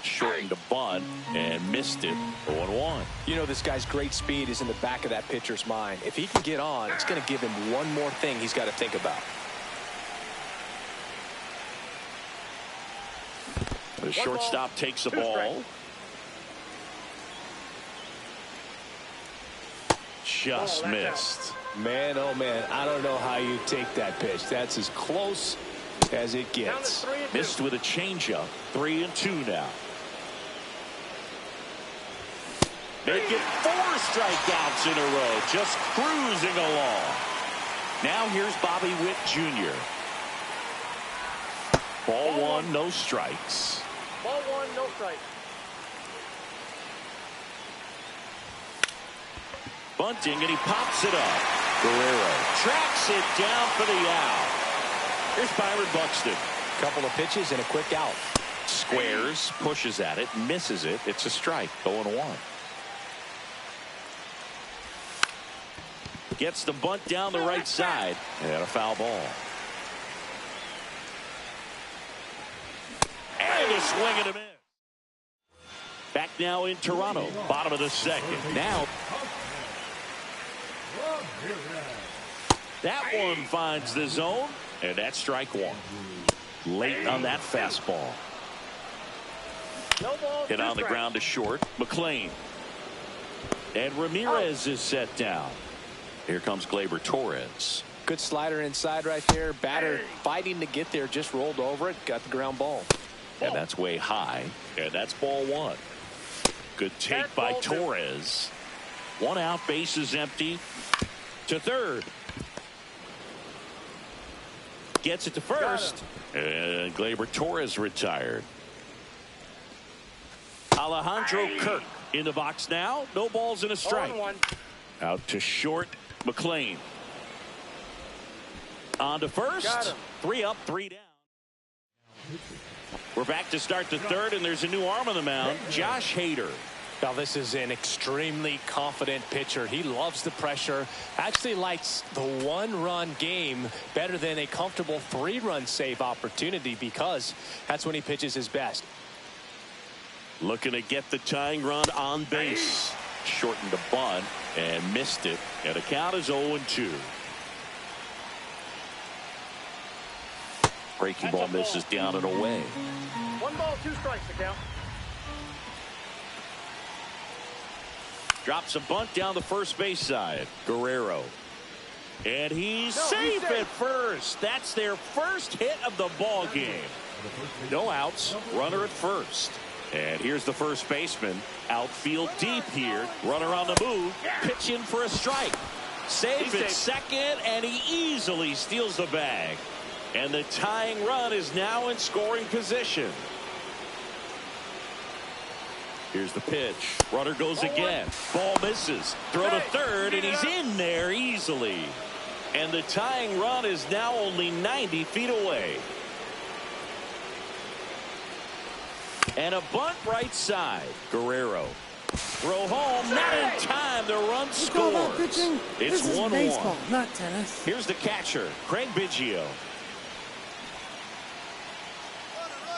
Shortened a bunt and missed it. 0-1. You know, this guy's great speed is in the back of that pitcher's mind. If he can get on, it's going to give him one more thing he's got to think about. The shortstop takes the ball. Just missed. Man, oh man, I don't know how you take that pitch. That's as close as it gets. Missed with a changeup. 3-2 now. Make it 4 strikeouts in a row. Just cruising along. Now here's Bobby Witt Jr. Ball 1, no strikes. Ball 1, no strike. Bunting, and he pops it up. Guerrero tracks it down for the out. Here's Byron Buxton. Couple of pitches and a quick out. Squares, pushes at it, misses it. It's a strike. 0-1. Gets the bunt down the right side. And a foul ball. And a swing and a miss. Back now in Toronto. Bottom of the second. Now that one finds the zone. And that's strike 1. Late on that fastball. Hit on the ground to short. McClain. And Ramirez is set down. Here comes Gleyber Torres. Good slider inside right there. Batter fighting to get there. Just rolled over it. Got the ground ball. And that's way high. And that's ball 1. Good take by Torres. 1 out, bases empty. To third. Gets it to first. And Gleyber Torres retired. Alejandro Kirk in the box now. No balls and a strike. Out to short. McClain. On to first. 3 up, 3 down. We're back to start the third, and there's a new arm on the mound. Josh Hader. Now, this is an extremely confident pitcher. He loves the pressure. Actually likes the 1-run game better than a comfortable 3-run save opportunity, because that's when he pitches his best. Looking to get the tying run on base. Shortened the bunt and missed it. And the count is 0-2. Breaking ball misses down and away. 1 ball, 2 strikes to count. Drops a bunt down the first base side. Guerrero. And he's safe at first. That's their first hit of the ball game. No outs. Runner at first. And here's the first baseman. Outfield deep here. Runner on the move. Pitching for a strike. Safe at second, and he easily steals the bag. And the tying run is now in scoring position. Here's the pitch. Runner goes again. Ball misses. Throw to third, and he's in there easily. And the tying run is now only 90 feet away. And a bunt right side. Guerrero. Throw home. Not in time. The run scores. It's 1-1. Baseball, not tennis. Here's the catcher, Craig Biggio.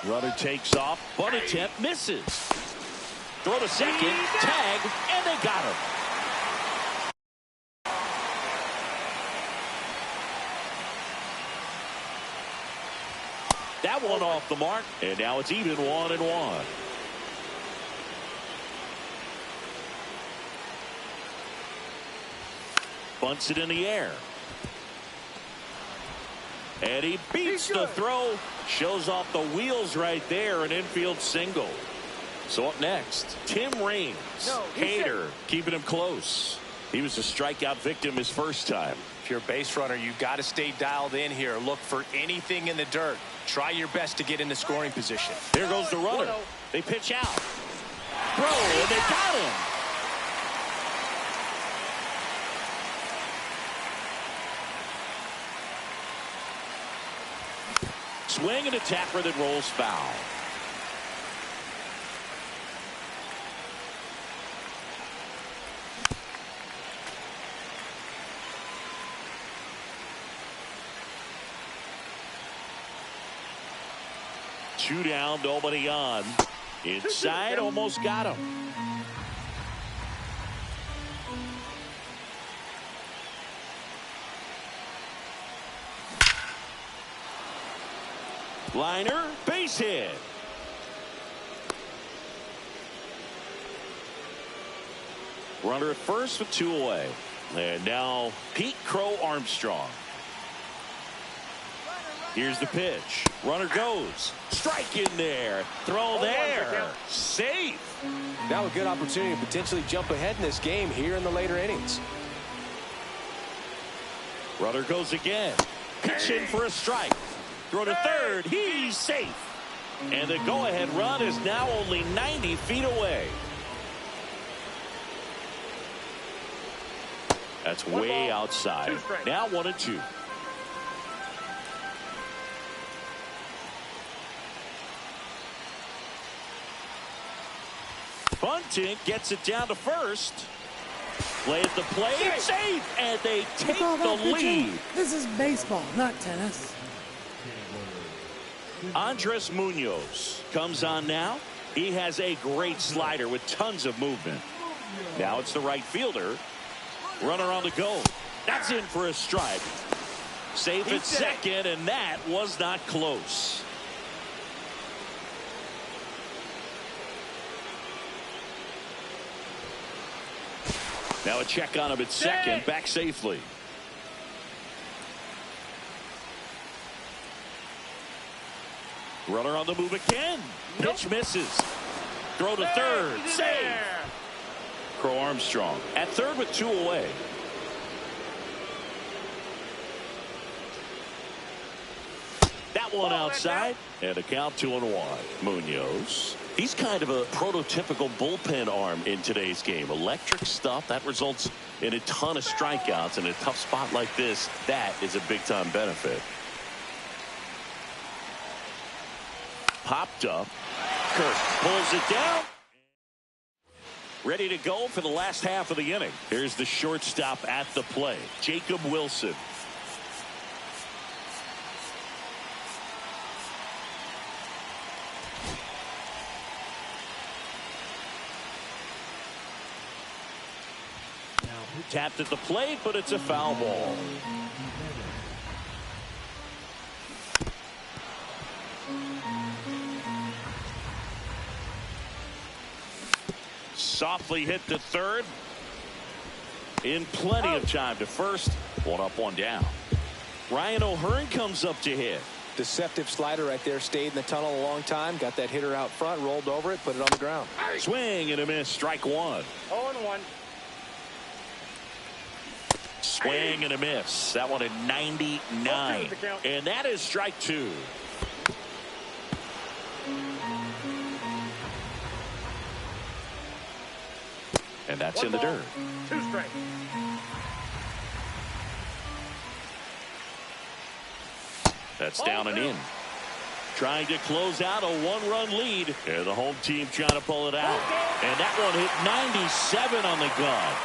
Runner takes off. Bunt attempt misses. Throw to second. Tag. And they got him. That one off the mark, and now it's even 1-1. Bunts it in the air. And he beats the throw. Shows off the wheels right there. An infield single. So up next, Tim Raines. Hader keeping him close. He was a strikeout victim his first time. If you're a base runner, you've got to stay dialed in here. Look for anything in the dirt. Try your best to get into scoring position. There goes the runner. They pitch out. Throw, and they got him. Swing and a tapper that rolls foul. Two down, nobody on. Inside, almost got him. Liner, base hit. Runner at first with 2 away. And now Pete Crow Armstrong. Here's the pitch. Runner goes. Strike in there. Throw there. Safe. Now a good opportunity to potentially jump ahead in this game here in the later innings. Runner goes again. Pitch in for a strike. Throw to third. He's safe. And the go-ahead run is now only 90 feet away. That's way outside. Now 1-2. Bunting gets it down to first. Play at the plate. Safe. And they take the lead. This is baseball, not tennis. Andres Munoz comes on now. He has a great slider with tons of movement. Now it's the right fielder. Runner on the go. That's in for a strike. Safe at second, and that was not close. Now a check on him at second, back safely. Runner on the move again. Pitch misses. Throw to third. Save. Crow Armstrong at third with 2 away. That one outside. And a count 2-1. Munoz. He's kind of a prototypical bullpen arm in today's game. Electric stuff that results in a ton of strikeouts. In a tough spot like this, that is a big-time benefit. Popped up. Kirk pulls it down. Ready to go for the last half of the inning. Here's the shortstop at the plate, Jacob Wilson. Tapped at the plate, but it's a foul ball. Softly hit to third. In plenty of time to first. 1 up, 1 down. Ryan O'Hearn comes up to hit. Deceptive slider right there. Stayed in the tunnel a long time. Got that hitter out front. Rolled over it. Put it on the ground. Swing and a miss. Strike 1. 0-1. Swing and a miss. That one at 99. And that is strike 2. And that's in the dirt. 2 strikes. That's down and in. Trying to close out a 1-run lead. And the home team trying to pull it out. And that one hit 97 on the gun.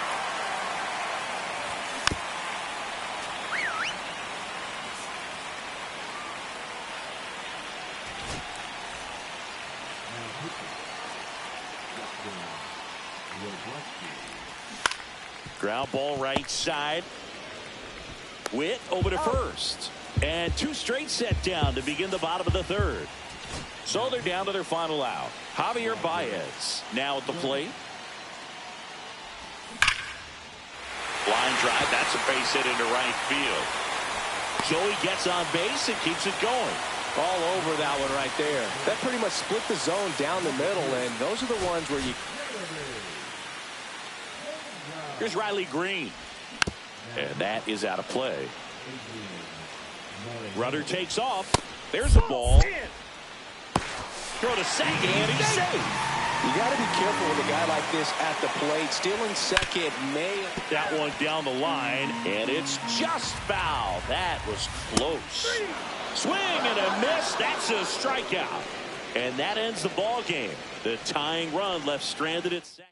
Ground ball right side. Witt over to first. And 2 straight set down to begin the bottom of the third. So they're down to their final out. Javier Baez now at the plate. Line drive. That's a base hit into right field. So he gets on base and keeps it going. All over that one right there. That pretty much split the zone down the middle, and those are the ones where you... Here's Riley Green. And that is out of play. Runner takes off. There's a ball. Throw to second, and he's safe. You got to be careful with a guy like this at the plate. Stealing second may... That one down the line, and it's just foul. That was close. Swing and a miss. That's a strikeout. And that ends the ball game. The tying run left stranded at second.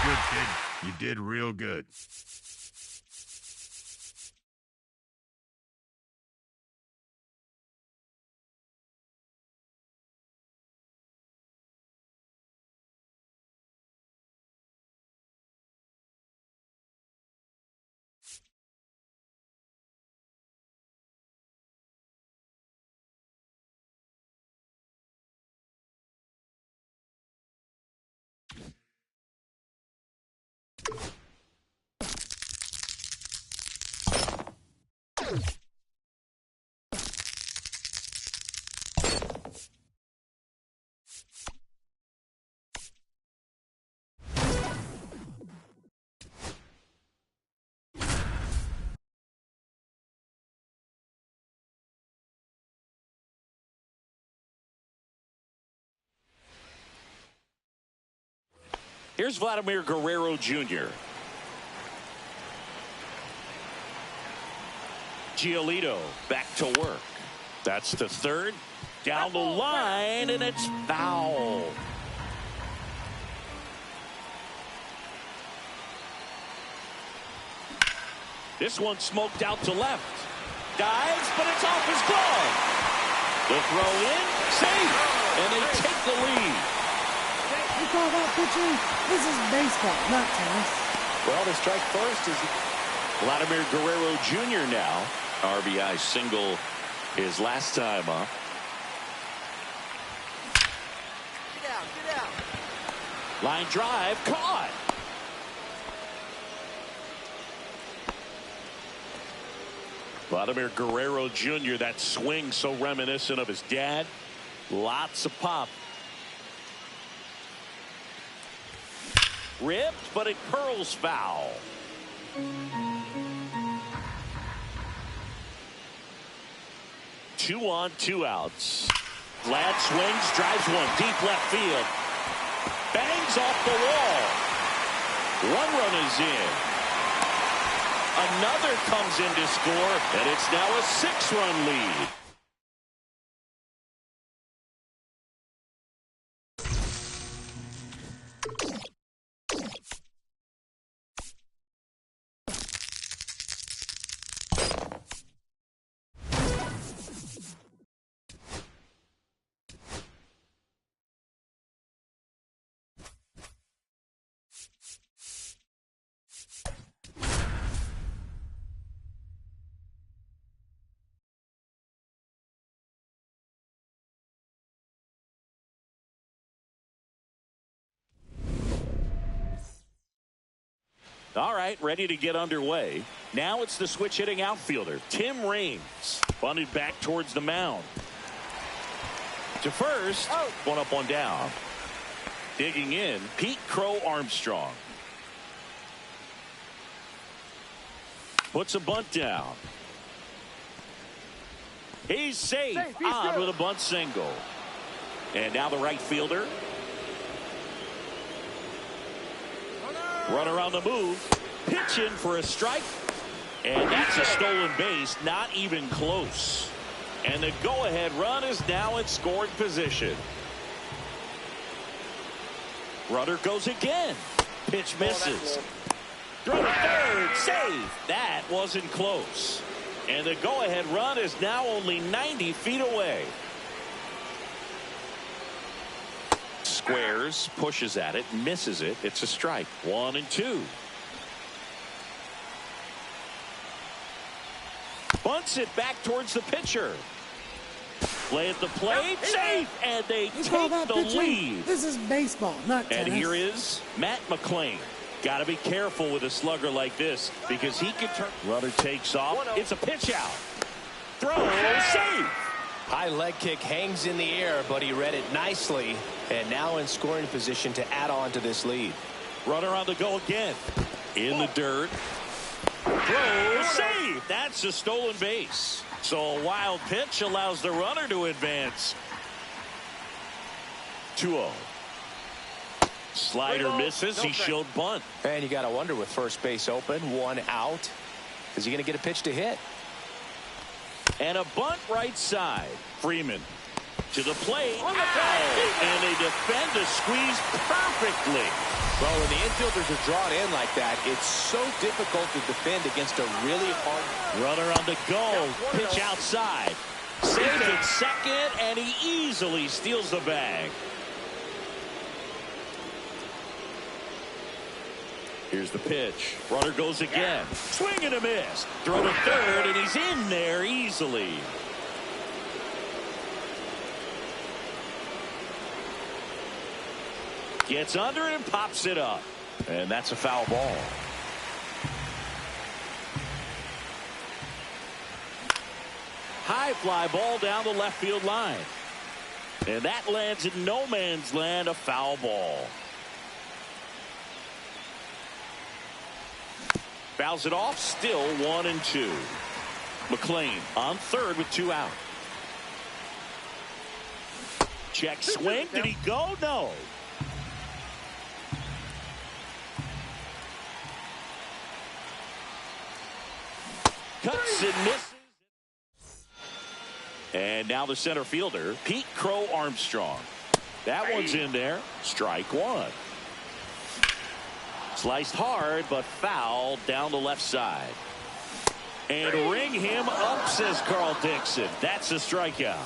Good kid. You did real good. Here's Vladimir Guerrero Jr. Giolito back to work. That's the third. Down the line, and it's foul. This one smoked out to left. Dives, but it's off his glove. The throw in, safe, and they take the lead. You call that pitching? This is baseball, not tennis. Well, the strike first is... Vladimir Guerrero Jr. now. RBI single his last time up. Get out. Line drive, caught. Vladimir Guerrero Jr., that swing so reminiscent of his dad. Lots of pop. Ripped, but it curls foul. Two on, two outs. Vlad swings, drives one deep left field. Bangs off the wall. One run is in. Another comes in to score, and it's now a 6-run lead. All right, ready to get underway. Now it's the switch hitting outfielder, Tim Raines. Bunted back towards the mound. To first, one up, one down. Digging in, Pete Crow Armstrong. Puts a bunt down. He's safe. On with a bunt single. And now the right fielder. Runner on the move, pitching for a strike, and that's a stolen base, not even close. And the go-ahead run is now in scoring position. Runner goes again. Pitch misses. Throw to third, safe. That wasn't close. And the go-ahead run is now only 90 feet away. Squares, pushes at it, misses it. It's a strike. 1 and 2. Bunts it back towards the pitcher. Play at the plate, safe, and they You call take that the pitching? lead. This is baseball, not tennis. And here is Matt McClain. Got to be careful with a slugger like this because he can turn. Runner takes off. It's a pitch out. Throw, safe. High leg kick hangs in the air, but he read it nicely. And now in scoring position to add on to this lead. Runner on the go again. In the dirt. Throw, safe. That's a stolen base. So a wild pitch allows the runner to advance. 2-0. Slider misses. He showed bunt. And you got to wonder with first base open, one out. Is he going to get a pitch to hit? And a bunt right side. Freeman to the plate. And they defend the squeeze perfectly. Well, when the infielders are drawn in like that, it's so difficult to defend against a really hard. Runner on the go. Pitch outside. Safe at second, and he easily steals the bag. Here's the pitch. Runner goes again. Swing and a miss. Throw to third, and he's in there easily. Gets under it and pops it up. And that's a foul ball. High fly ball down the left field line. And that lands in no man's land, a foul ball. Fouls it off, still 1-2. McClain on third with 2 out. Check swing. Did he go? No. Cuts and misses. And now the center fielder, Pete Crow Armstrong. That one's in there. Strike one. Sliced hard, but foul down the left side. And ring him up, says Carl Dixon. That's a strikeout.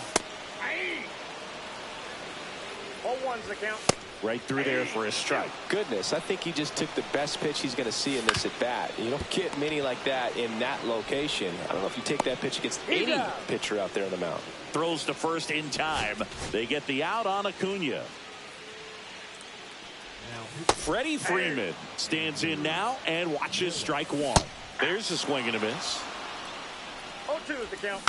0-1's the count. Right through there for a strike. Goodness, I think he just took the best pitch he's going to see in this at bat. You don't get many like that in that location. I don't know if you take that pitch against any pitcher out there on the mound. Throws to first in time. They get the out on Acuna. Freddie Freeman stands in now and watches strike one. There's a swing and a miss. 0-2 is the count.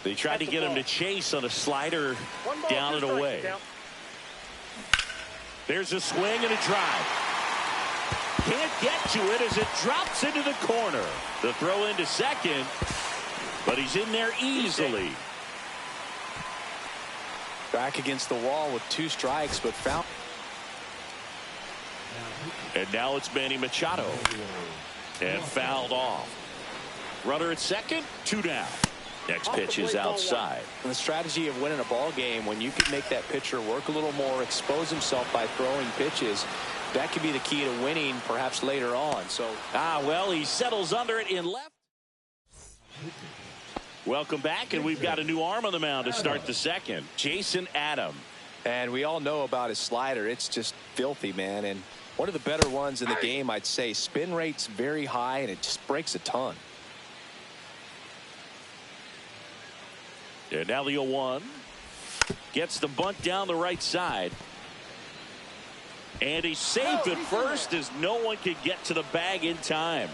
They tried to get him to chase on a slider down and away. There's a swing and a drive. Can't get to it as it drops into the corner. The throw into second, but he's in there easily. Back against the wall with 2 strikes, but foul. And now it's Manny Machado. And fouled off. Runner at second, 2 down. Next pitch is outside. And the strategy of winning a ball game, when you can make that pitcher work a little more, expose himself by throwing pitches, that could be the key to winning perhaps later on. So well, he settles under it in left. Welcome back, and we've got a new arm on the mound to start the second. Jason Adam. And we all know about his slider. It's just filthy, man. And one of the better ones in the game, I'd say. Spin rate's very high, and it just breaks a ton. And now the 0-1. Gets the bunt down the right side. And he's safe at first as no one can get to the bag in time.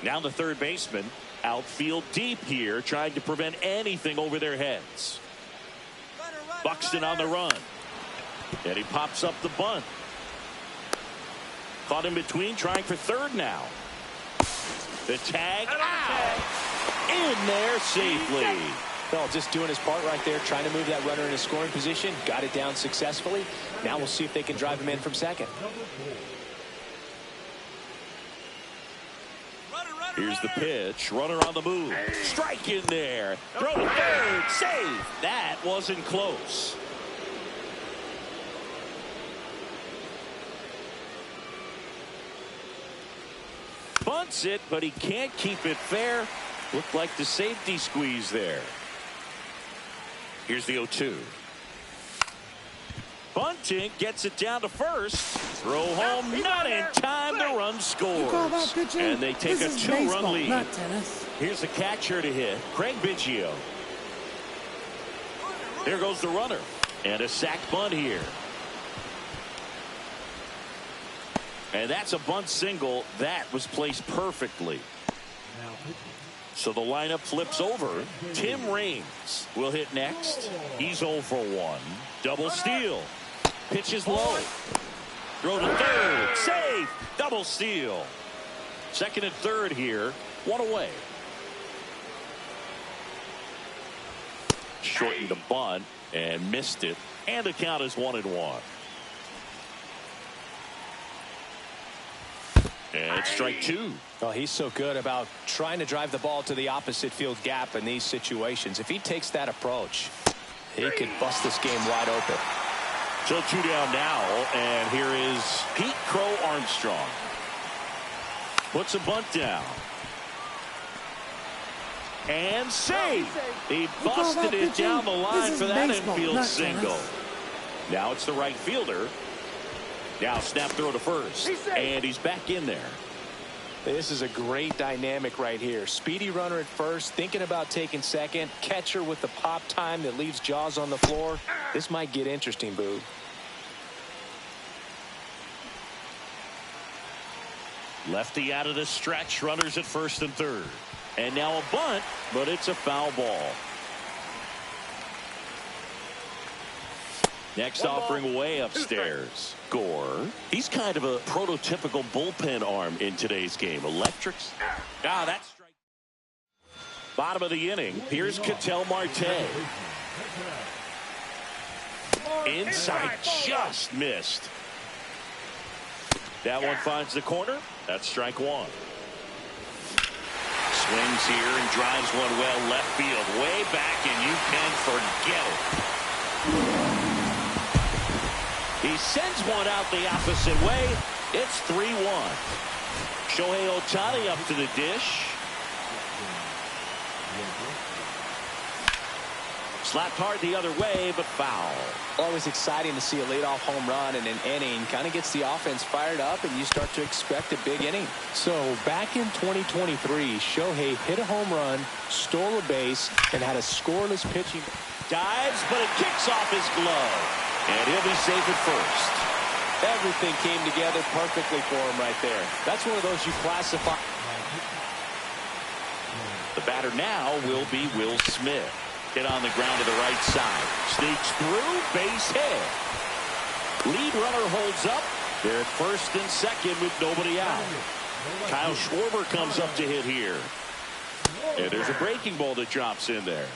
Now the third baseman. Outfield deep here, trying to prevent anything over their heads. Buxton on the run. And he pops up the bunt. Caught in between, trying for third now. The tag out. In there safely. Well, just doing his part right there, trying to move that runner in a scoring position. Got it down successfully. Now we'll see if they can drive him in from second. Here's the pitch. Runner on the move. Strike in there. Throw to third. Save. That wasn't close. Bunts it, but he can't keep it fair. Looked like the safety squeeze there. Here's the 0-2. Bunting gets it down to first. Throw home, not in time. The run run You call that scores. pitching? And they take this a is 2-run baseball, lead. not tennis. Here's the catcher to hit, Craig Biggio. There goes the runner. And a sac bunt here. And that's a bunt single. That was placed perfectly. So the lineup flips over. Tim Raines will hit next. He's 0 for 1. Double steal. Pitches low. Throw to third. Safe. Double steal. Second and third here. One away. Shortened the bunt and missed it. And the count is 1-1. And it's strike two. Well, he's so good about trying to drive the ball to the opposite field gap in these situations. If he takes that approach, he could bust this game wide open. So 2 down now, and here is Pete Crow Armstrong. Puts a bunt down. And save. He busted it down the line for that infield single. Now it's the right fielder. Now snap throw to first. And he's back in there. This is a great dynamic right here. Speedy runner at first, thinking about taking second. Catcher with the pop time that leaves Jaws on the floor. This might get interesting, Boo. Lefty out of the stretch. Runners at first and third. And now a bunt, but it's a foul ball. Next offering way upstairs. Gore. He's kind of a prototypical bullpen arm in today's game. Electrics. That's strike. Bottom of the inning. Here's Ketel Marte. Inside, just missed. That one finds the corner. That's strike one. Swings here and drives one well left field. Way back, and you can forget it. He sends one out the opposite way. It's 3-1. Shohei Ohtani up to the dish. Slapped hard the other way, but foul. Always exciting to see a leadoff home run in an inning. Kind of gets the offense fired up, and you start to expect a big inning. So back in 2023, Shohei hit a home run, stole a base, and had a scoreless pitching. Dives, but it kicks off his glove. And he'll be safe at first. Everything came together perfectly for him right there. That's one of those you classify. The batter now will be Will Smith. Hit on the ground to the right side. Sneaks through, base hit. Lead runner holds up. They're at first and second with nobody out. Kyle Schwarber comes up to hit here. And there's a breaking ball that drops in there.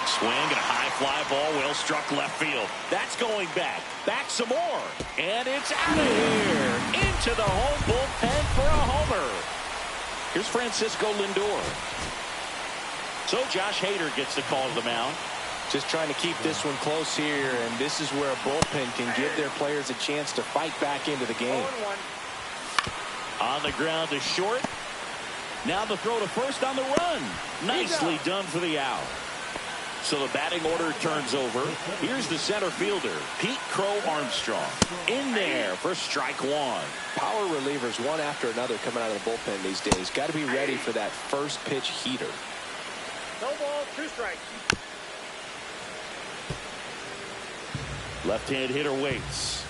Swing and a high fly ball, well struck left field. That's going back. Back some more. And it's out of here. Into the home bullpen for a homer. Here's Francisco Lindor. So Josh Hader gets the call to the mound. Just trying to keep this one close here, and this is where a bullpen can give their players a chance to fight back into the game. On the ground to short. Now the throw to first on the run. Nicely done for the out. So the batting order turns over. Here's the center fielder, Pete Crow Armstrong. In there for strike one. Power relievers one after another coming out of the bullpen these days. Got to be ready for that first pitch heater. No ball, 2 strikes. Left-hand hitter waits.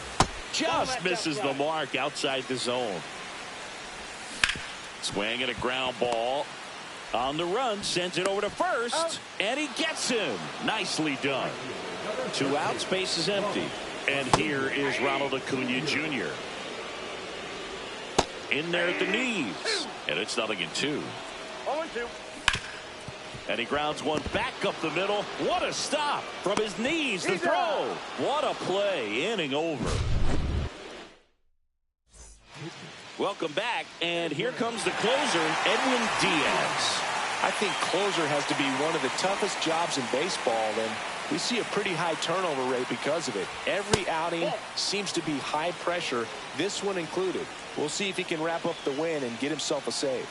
Just misses the mark outside the zone. Swing and a ground ball. On the run, sends it over to first, and he gets him. Nicely done. 2 outs, base is empty. And here is Ronald Acuna Jr. In there at the knees. And it's 0-2. 0-2. And he grounds one back up the middle. What a stop from his knees to throw. What a play. Inning over. Welcome back. And here comes the closer, Edwin Diaz. I think closer has to be one of the toughest jobs in baseball, and we see a pretty high turnover rate because of it. Every outing seems to be high pressure, this one included. We'll see if he can wrap up the win and get himself a save.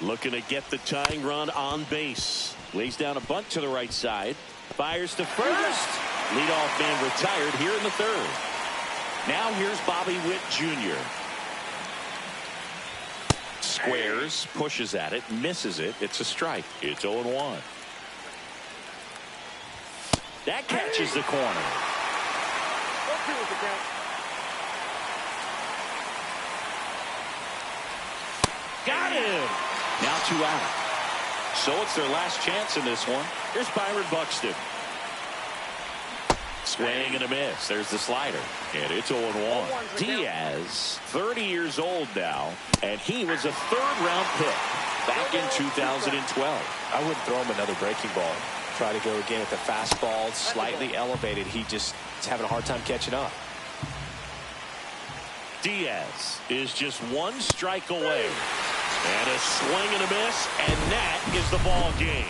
Looking to get the tying run on base. Lays down a bunt to the right side. Fires to first. Leadoff man retired here in the third. Now here's Bobby Witt Jr. Squares, pushes at it, misses it. It's a strike. It's 0-1. That catches the corner. 0-2 with the count. Got him. Now 2 out. So it's their last chance in this one. Here's Byron Buxton. Swing and a miss. There's the slider. And it's 0-1. Diaz, 30 years old now, and he was a third-round pick back in 2012. I wouldn't throw him another breaking ball. Try to go again at the fastball, slightly elevated. He just is having a hard time catching up. Diaz is just 1 strike away. And a swing and a miss, and that is the ball game.